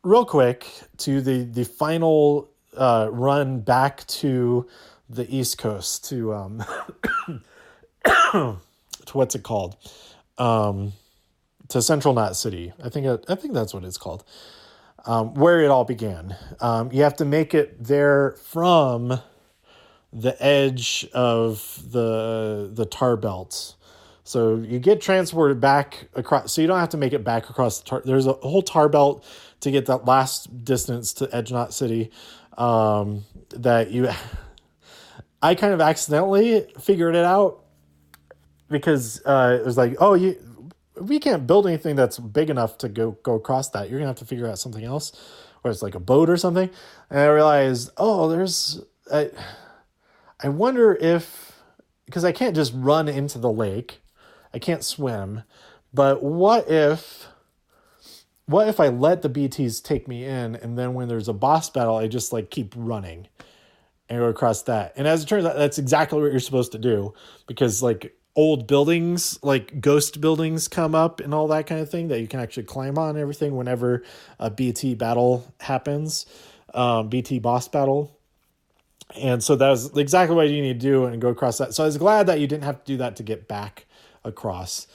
real quick to the final run back to the East Coast to to what's it called? To Central Knot City. I think that's what it's called. Where it all began. You have to make it there from the edge of the tar belt. So you get transported back across, so you don't have to make it back across the tar. There's a whole tar belt to get that last distance to Edge Knot City. I kind of accidentally figured it out because it was like, oh, we can't build anything that's big enough to go across that. You're gonna have to figure out something else, or it's like a boat or something. And I realized, I wonder if, because I can't just run into the lake, I can't swim, but what if I let the BTs take me in, and then when there's a boss battle, I just like keep running and go across that. And as it turns out, that's exactly what you're supposed to do, because like old buildings, like ghost buildings come up and all that kind of thing that you can actually climb on and everything whenever a BT battle happens, BT boss battle. And so that was exactly what you need to do and go across that. So I was glad that you didn't have to do that to get back across.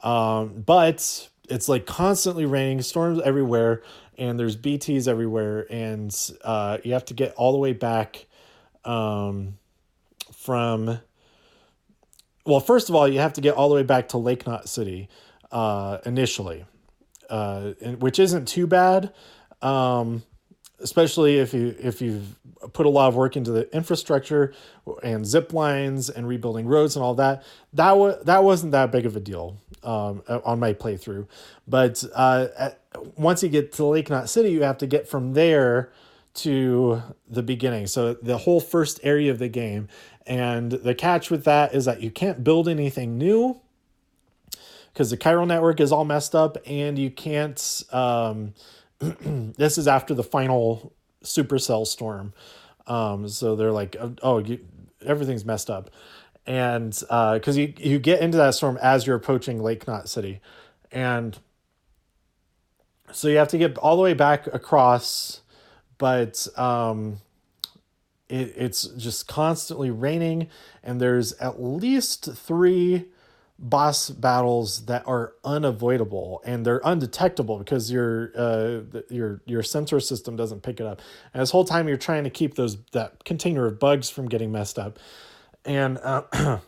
But it's like constantly raining, storms everywhere, and there's BTs everywhere. And you have to get all the way back first of all, you have to get all the way back to Lake Knot City initially, which isn't too bad. Especially if you've put a lot of work into the infrastructure and zip lines and rebuilding roads and all that. That wasn't that big of a deal on my playthrough. But once you get to Lake Knot City, you have to get from there to the beginning. So the whole first area of the game. And the catch with that is that you can't build anything new because the chiral network is all messed up, and you can't... this is after the final supercell storm. So they're like, everything's messed up. And because you get into that storm as you're approaching Lake Knot City. And so you have to get all the way back across, but it's just constantly raining, and there's at least 3 boss battles that are unavoidable, and they're undetectable because your sensor system doesn't pick it up. And this whole time you're trying to keep that container of bugs from getting messed up. And so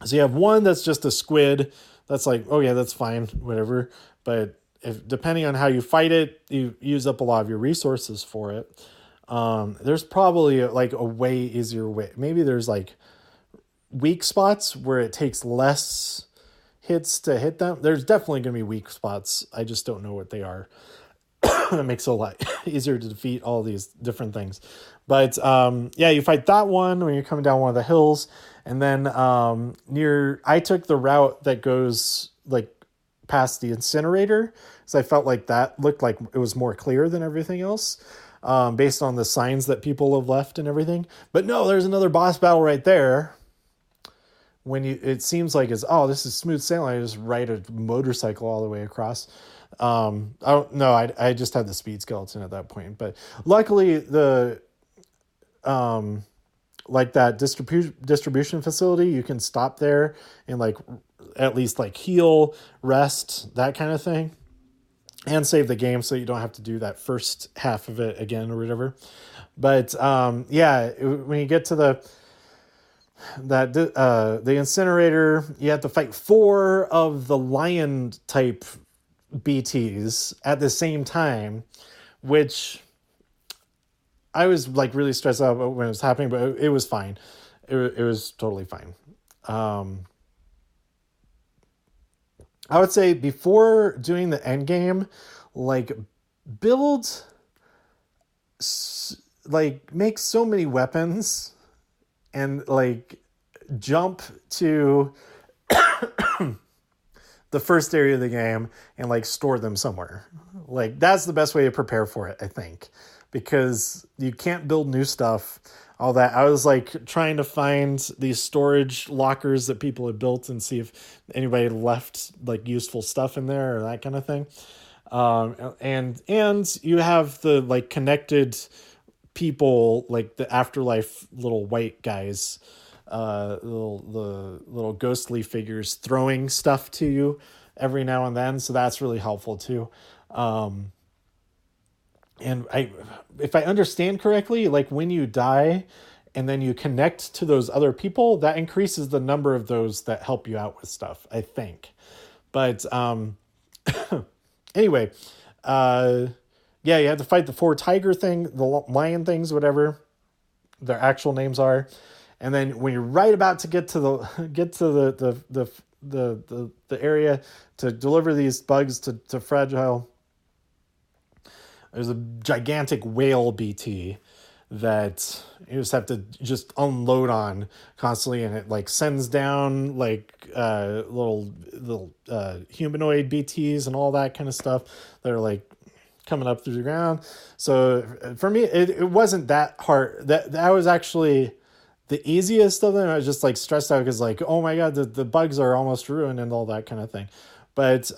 you have one that's just a squid. That's like, oh yeah, that's fine, whatever. But depending on how you fight it, you use up a lot of your resources for it. There's probably like a way easier way. Maybe there's like weak spots where it takes less hits to hit them. There's definitely going to be weak spots. I just don't know what they are. That makes it a lot easier to defeat all these different things. But you fight that one when you're coming down one of the hills. And then I took the route that goes like past the incinerator, so I felt like that looked like it was more clear than everything else, based on the signs that people have left and everything. But no, there's another boss battle right there. It seems like this is smooth sailing. I just ride a motorcycle all the way across. I don't know. I just had the speed skeleton at that point, but luckily the like that distribution facility, you can stop there and like at least like heal, rest, that kind of thing. and save the game so you don't have to do that first half of it again or whatever. But yeah, when you get to the incinerator, you have to fight 4 of the lion type BTs at the same time, which I was like really stressed out when it was happening, but it was fine. It was totally fine. Um, I would say before doing the end game, like build, like make so many weapons and like jump to the first area of the game and like store them somewhere. Like that's the best way to prepare for it, I think, because you can't build new stuff. All that I was like trying to find these storage lockers that people had built and see if anybody left like useful stuff in there or that kind of thing. And you have the like connected people like the afterlife little white guys, the little ghostly figures throwing stuff to you every now and then, so that's really helpful too. And if I understand correctly, like when you die and then you connect to those other people, that increases the number of those that help you out with stuff, I think. But anyway, uh yeah, you have to fight the 4 tiger thing, the lion things, whatever their actual names are. And then when you're right about to get to the area to deliver these bugs to Fragile, there's a gigantic whale BT that you just have to just unload on constantly, and it like sends down like little humanoid BTs and all that kind of stuff that are like coming up through the ground. So for me, it wasn't that hard. That was actually the easiest of them. I was just like stressed out because like, oh my god, the bugs are almost ruined and all that kind of thing. But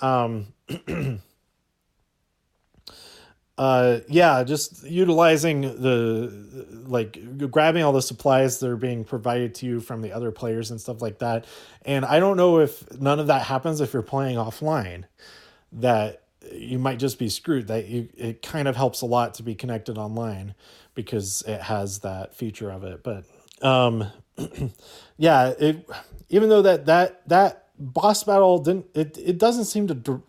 yeah, just utilizing the like grabbing all the supplies that are being provided to you from the other players and stuff like that. And I don't know if none of that happens if you're playing offline, that you might just be screwed. That it kind of helps a lot to be connected online because it has that feature of it. But yeah, it, even though that boss battle didn't, it doesn't seem to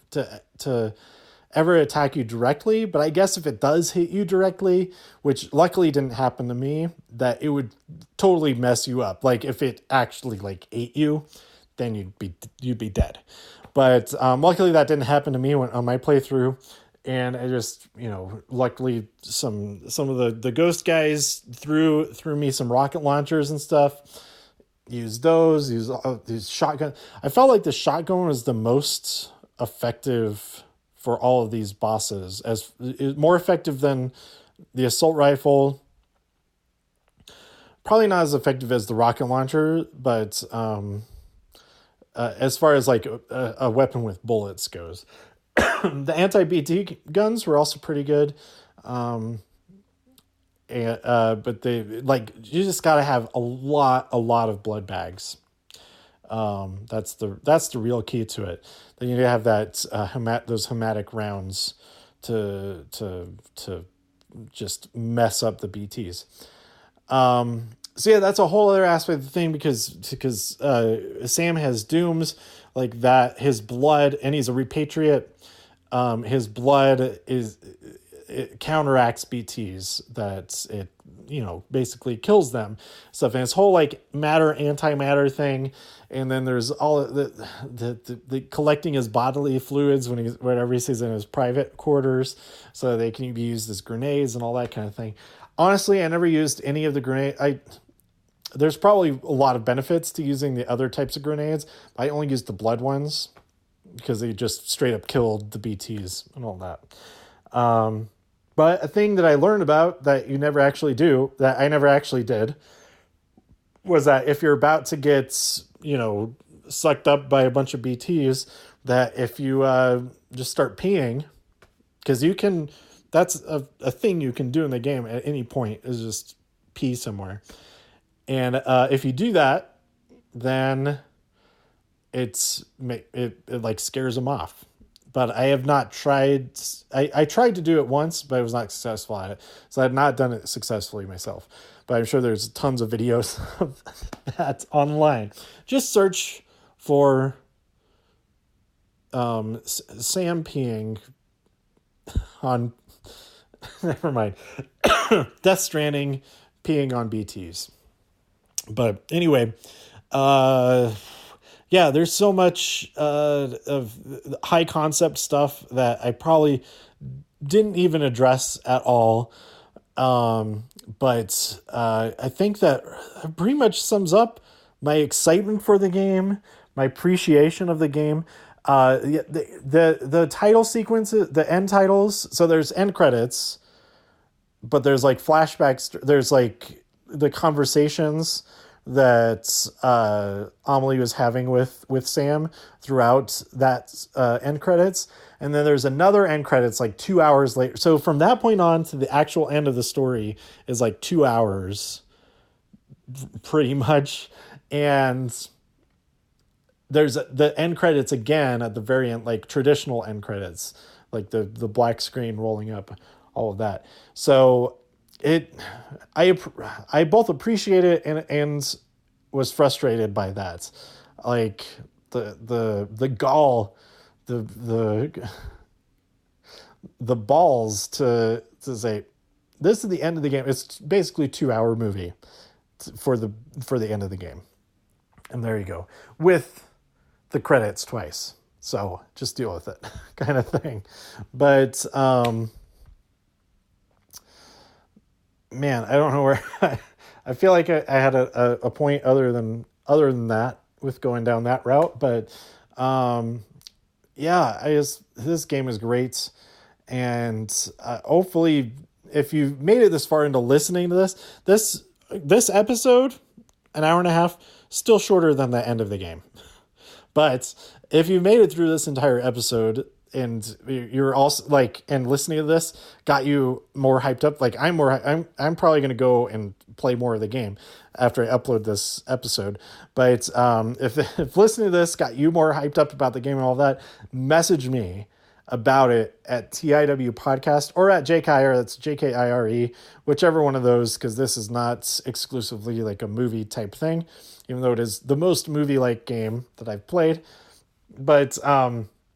ever attack you directly, but I guess if it does hit you directly, which luckily didn't happen to me, that it would totally mess you up. Like if it actually like ate you, then you'd be dead. But luckily that didn't happen to me on my playthrough, and I just, luckily some of the ghost guys threw me some rocket launchers and stuff. Use shotgun. I felt like the shotgun was the most effective for all of these bosses, as more effective than the assault rifle. Probably not as effective as the rocket launcher, but as far as like a weapon with bullets goes, the anti-BT guns were also pretty good. But they like, you just got to have a lot of blood bags. That's the real key to it. Then you have that those hematic rounds to just mess up the BTs. So yeah, that's a whole other aspect of the thing because Sam has dooms like that. His blood, and he's a repatriate. His blood it counteracts BTs, that it basically kills them stuff, and his whole like matter antimatter thing. And then there's all the collecting his bodily fluids whenever he's in his private quarters, so they can be used as grenades and all that kind of thing. Honestly, I never used any of the grenade. There's probably a lot of benefits to using the other types of grenades. I only used the blood ones because they just straight up killed the BTs and all that. But a thing that I learned about that you never actually do, that I never actually did, was that if you're about to get, sucked up by a bunch of BTs, that if you just start peeing, because that's a thing you can do in the game at any point, is just pee somewhere. And if you do that, then it like scares them off. but I have not tried. I tried to do it once, but I was not successful at it. So I have not done it successfully myself. But I'm sure there's tons of videos of that online. Just search for Sam peeing on. Never mind. Death Stranding peeing on BTs. But anyway, yeah, there's so much of high concept stuff that I probably didn't even address at all. But I think that pretty much sums up my excitement for the game, my appreciation of the game. The title sequences, the end titles. So there's end credits, but there's like flashbacks. There's like the conversations that Amelie was having with Sam throughout that end credits. And then there's another end credits like 2 hours later. So from that point on to the actual end of the story is like 2 hours pretty much. And there's the end credits again at the very end, like traditional end credits, like the black screen rolling up, all of that. So I both appreciate it and was frustrated by that. Like the gall, the balls to say this is the end of the game. It's basically 2 hour movie for the end of the game. And there you go. With the credits twice. So just deal with it kind of thing. But man, I don't know where I feel like I had a point other than that with going down that route, but yeah, this game is great, and hopefully if you've made it this far into listening to this episode, an hour and a half, still shorter than the end of the game. But if you made it through this entire episode and you're also like, and listening to this got you more hyped up, like I'm probably going to go and play more of the game after I upload this episode. But if listening to this got you more hyped up about the game and all that, message me about it at TIW Podcast or at JKIR, that's JKIRE, whichever one of those, because this is not exclusively like a movie type thing, even though it is the most movie-like game that I've played. But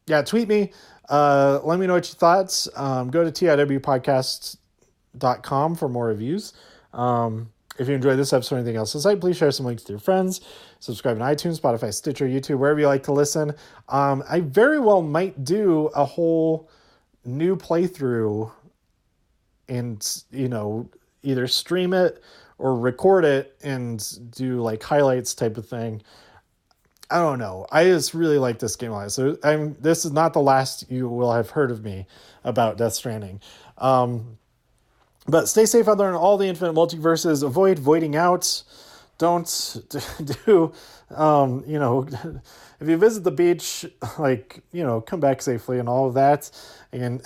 yeah, tweet me. Let me know what you thought. Go to TIWpodcast.com for more reviews. If you enjoyed this episode or anything else on the site, please share some links with your friends. Subscribe on iTunes, Spotify, Stitcher, YouTube, wherever you like to listen. I very well might do a whole new playthrough and, either stream it or record it and do like highlights type of thing. I don't know. I just really like this game a lot. So this is not the last you will have heard of me about Death Stranding. But stay safe out there in all the infinite multiverses. Avoid voiding out. Don't do, if you visit the beach, come back safely and all of that. And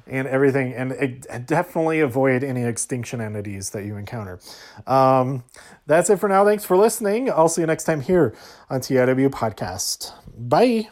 everything. And definitely avoid any extinction entities that you encounter. That's it for now. Thanks for listening. I'll see you next time here on TIW Podcast. Bye.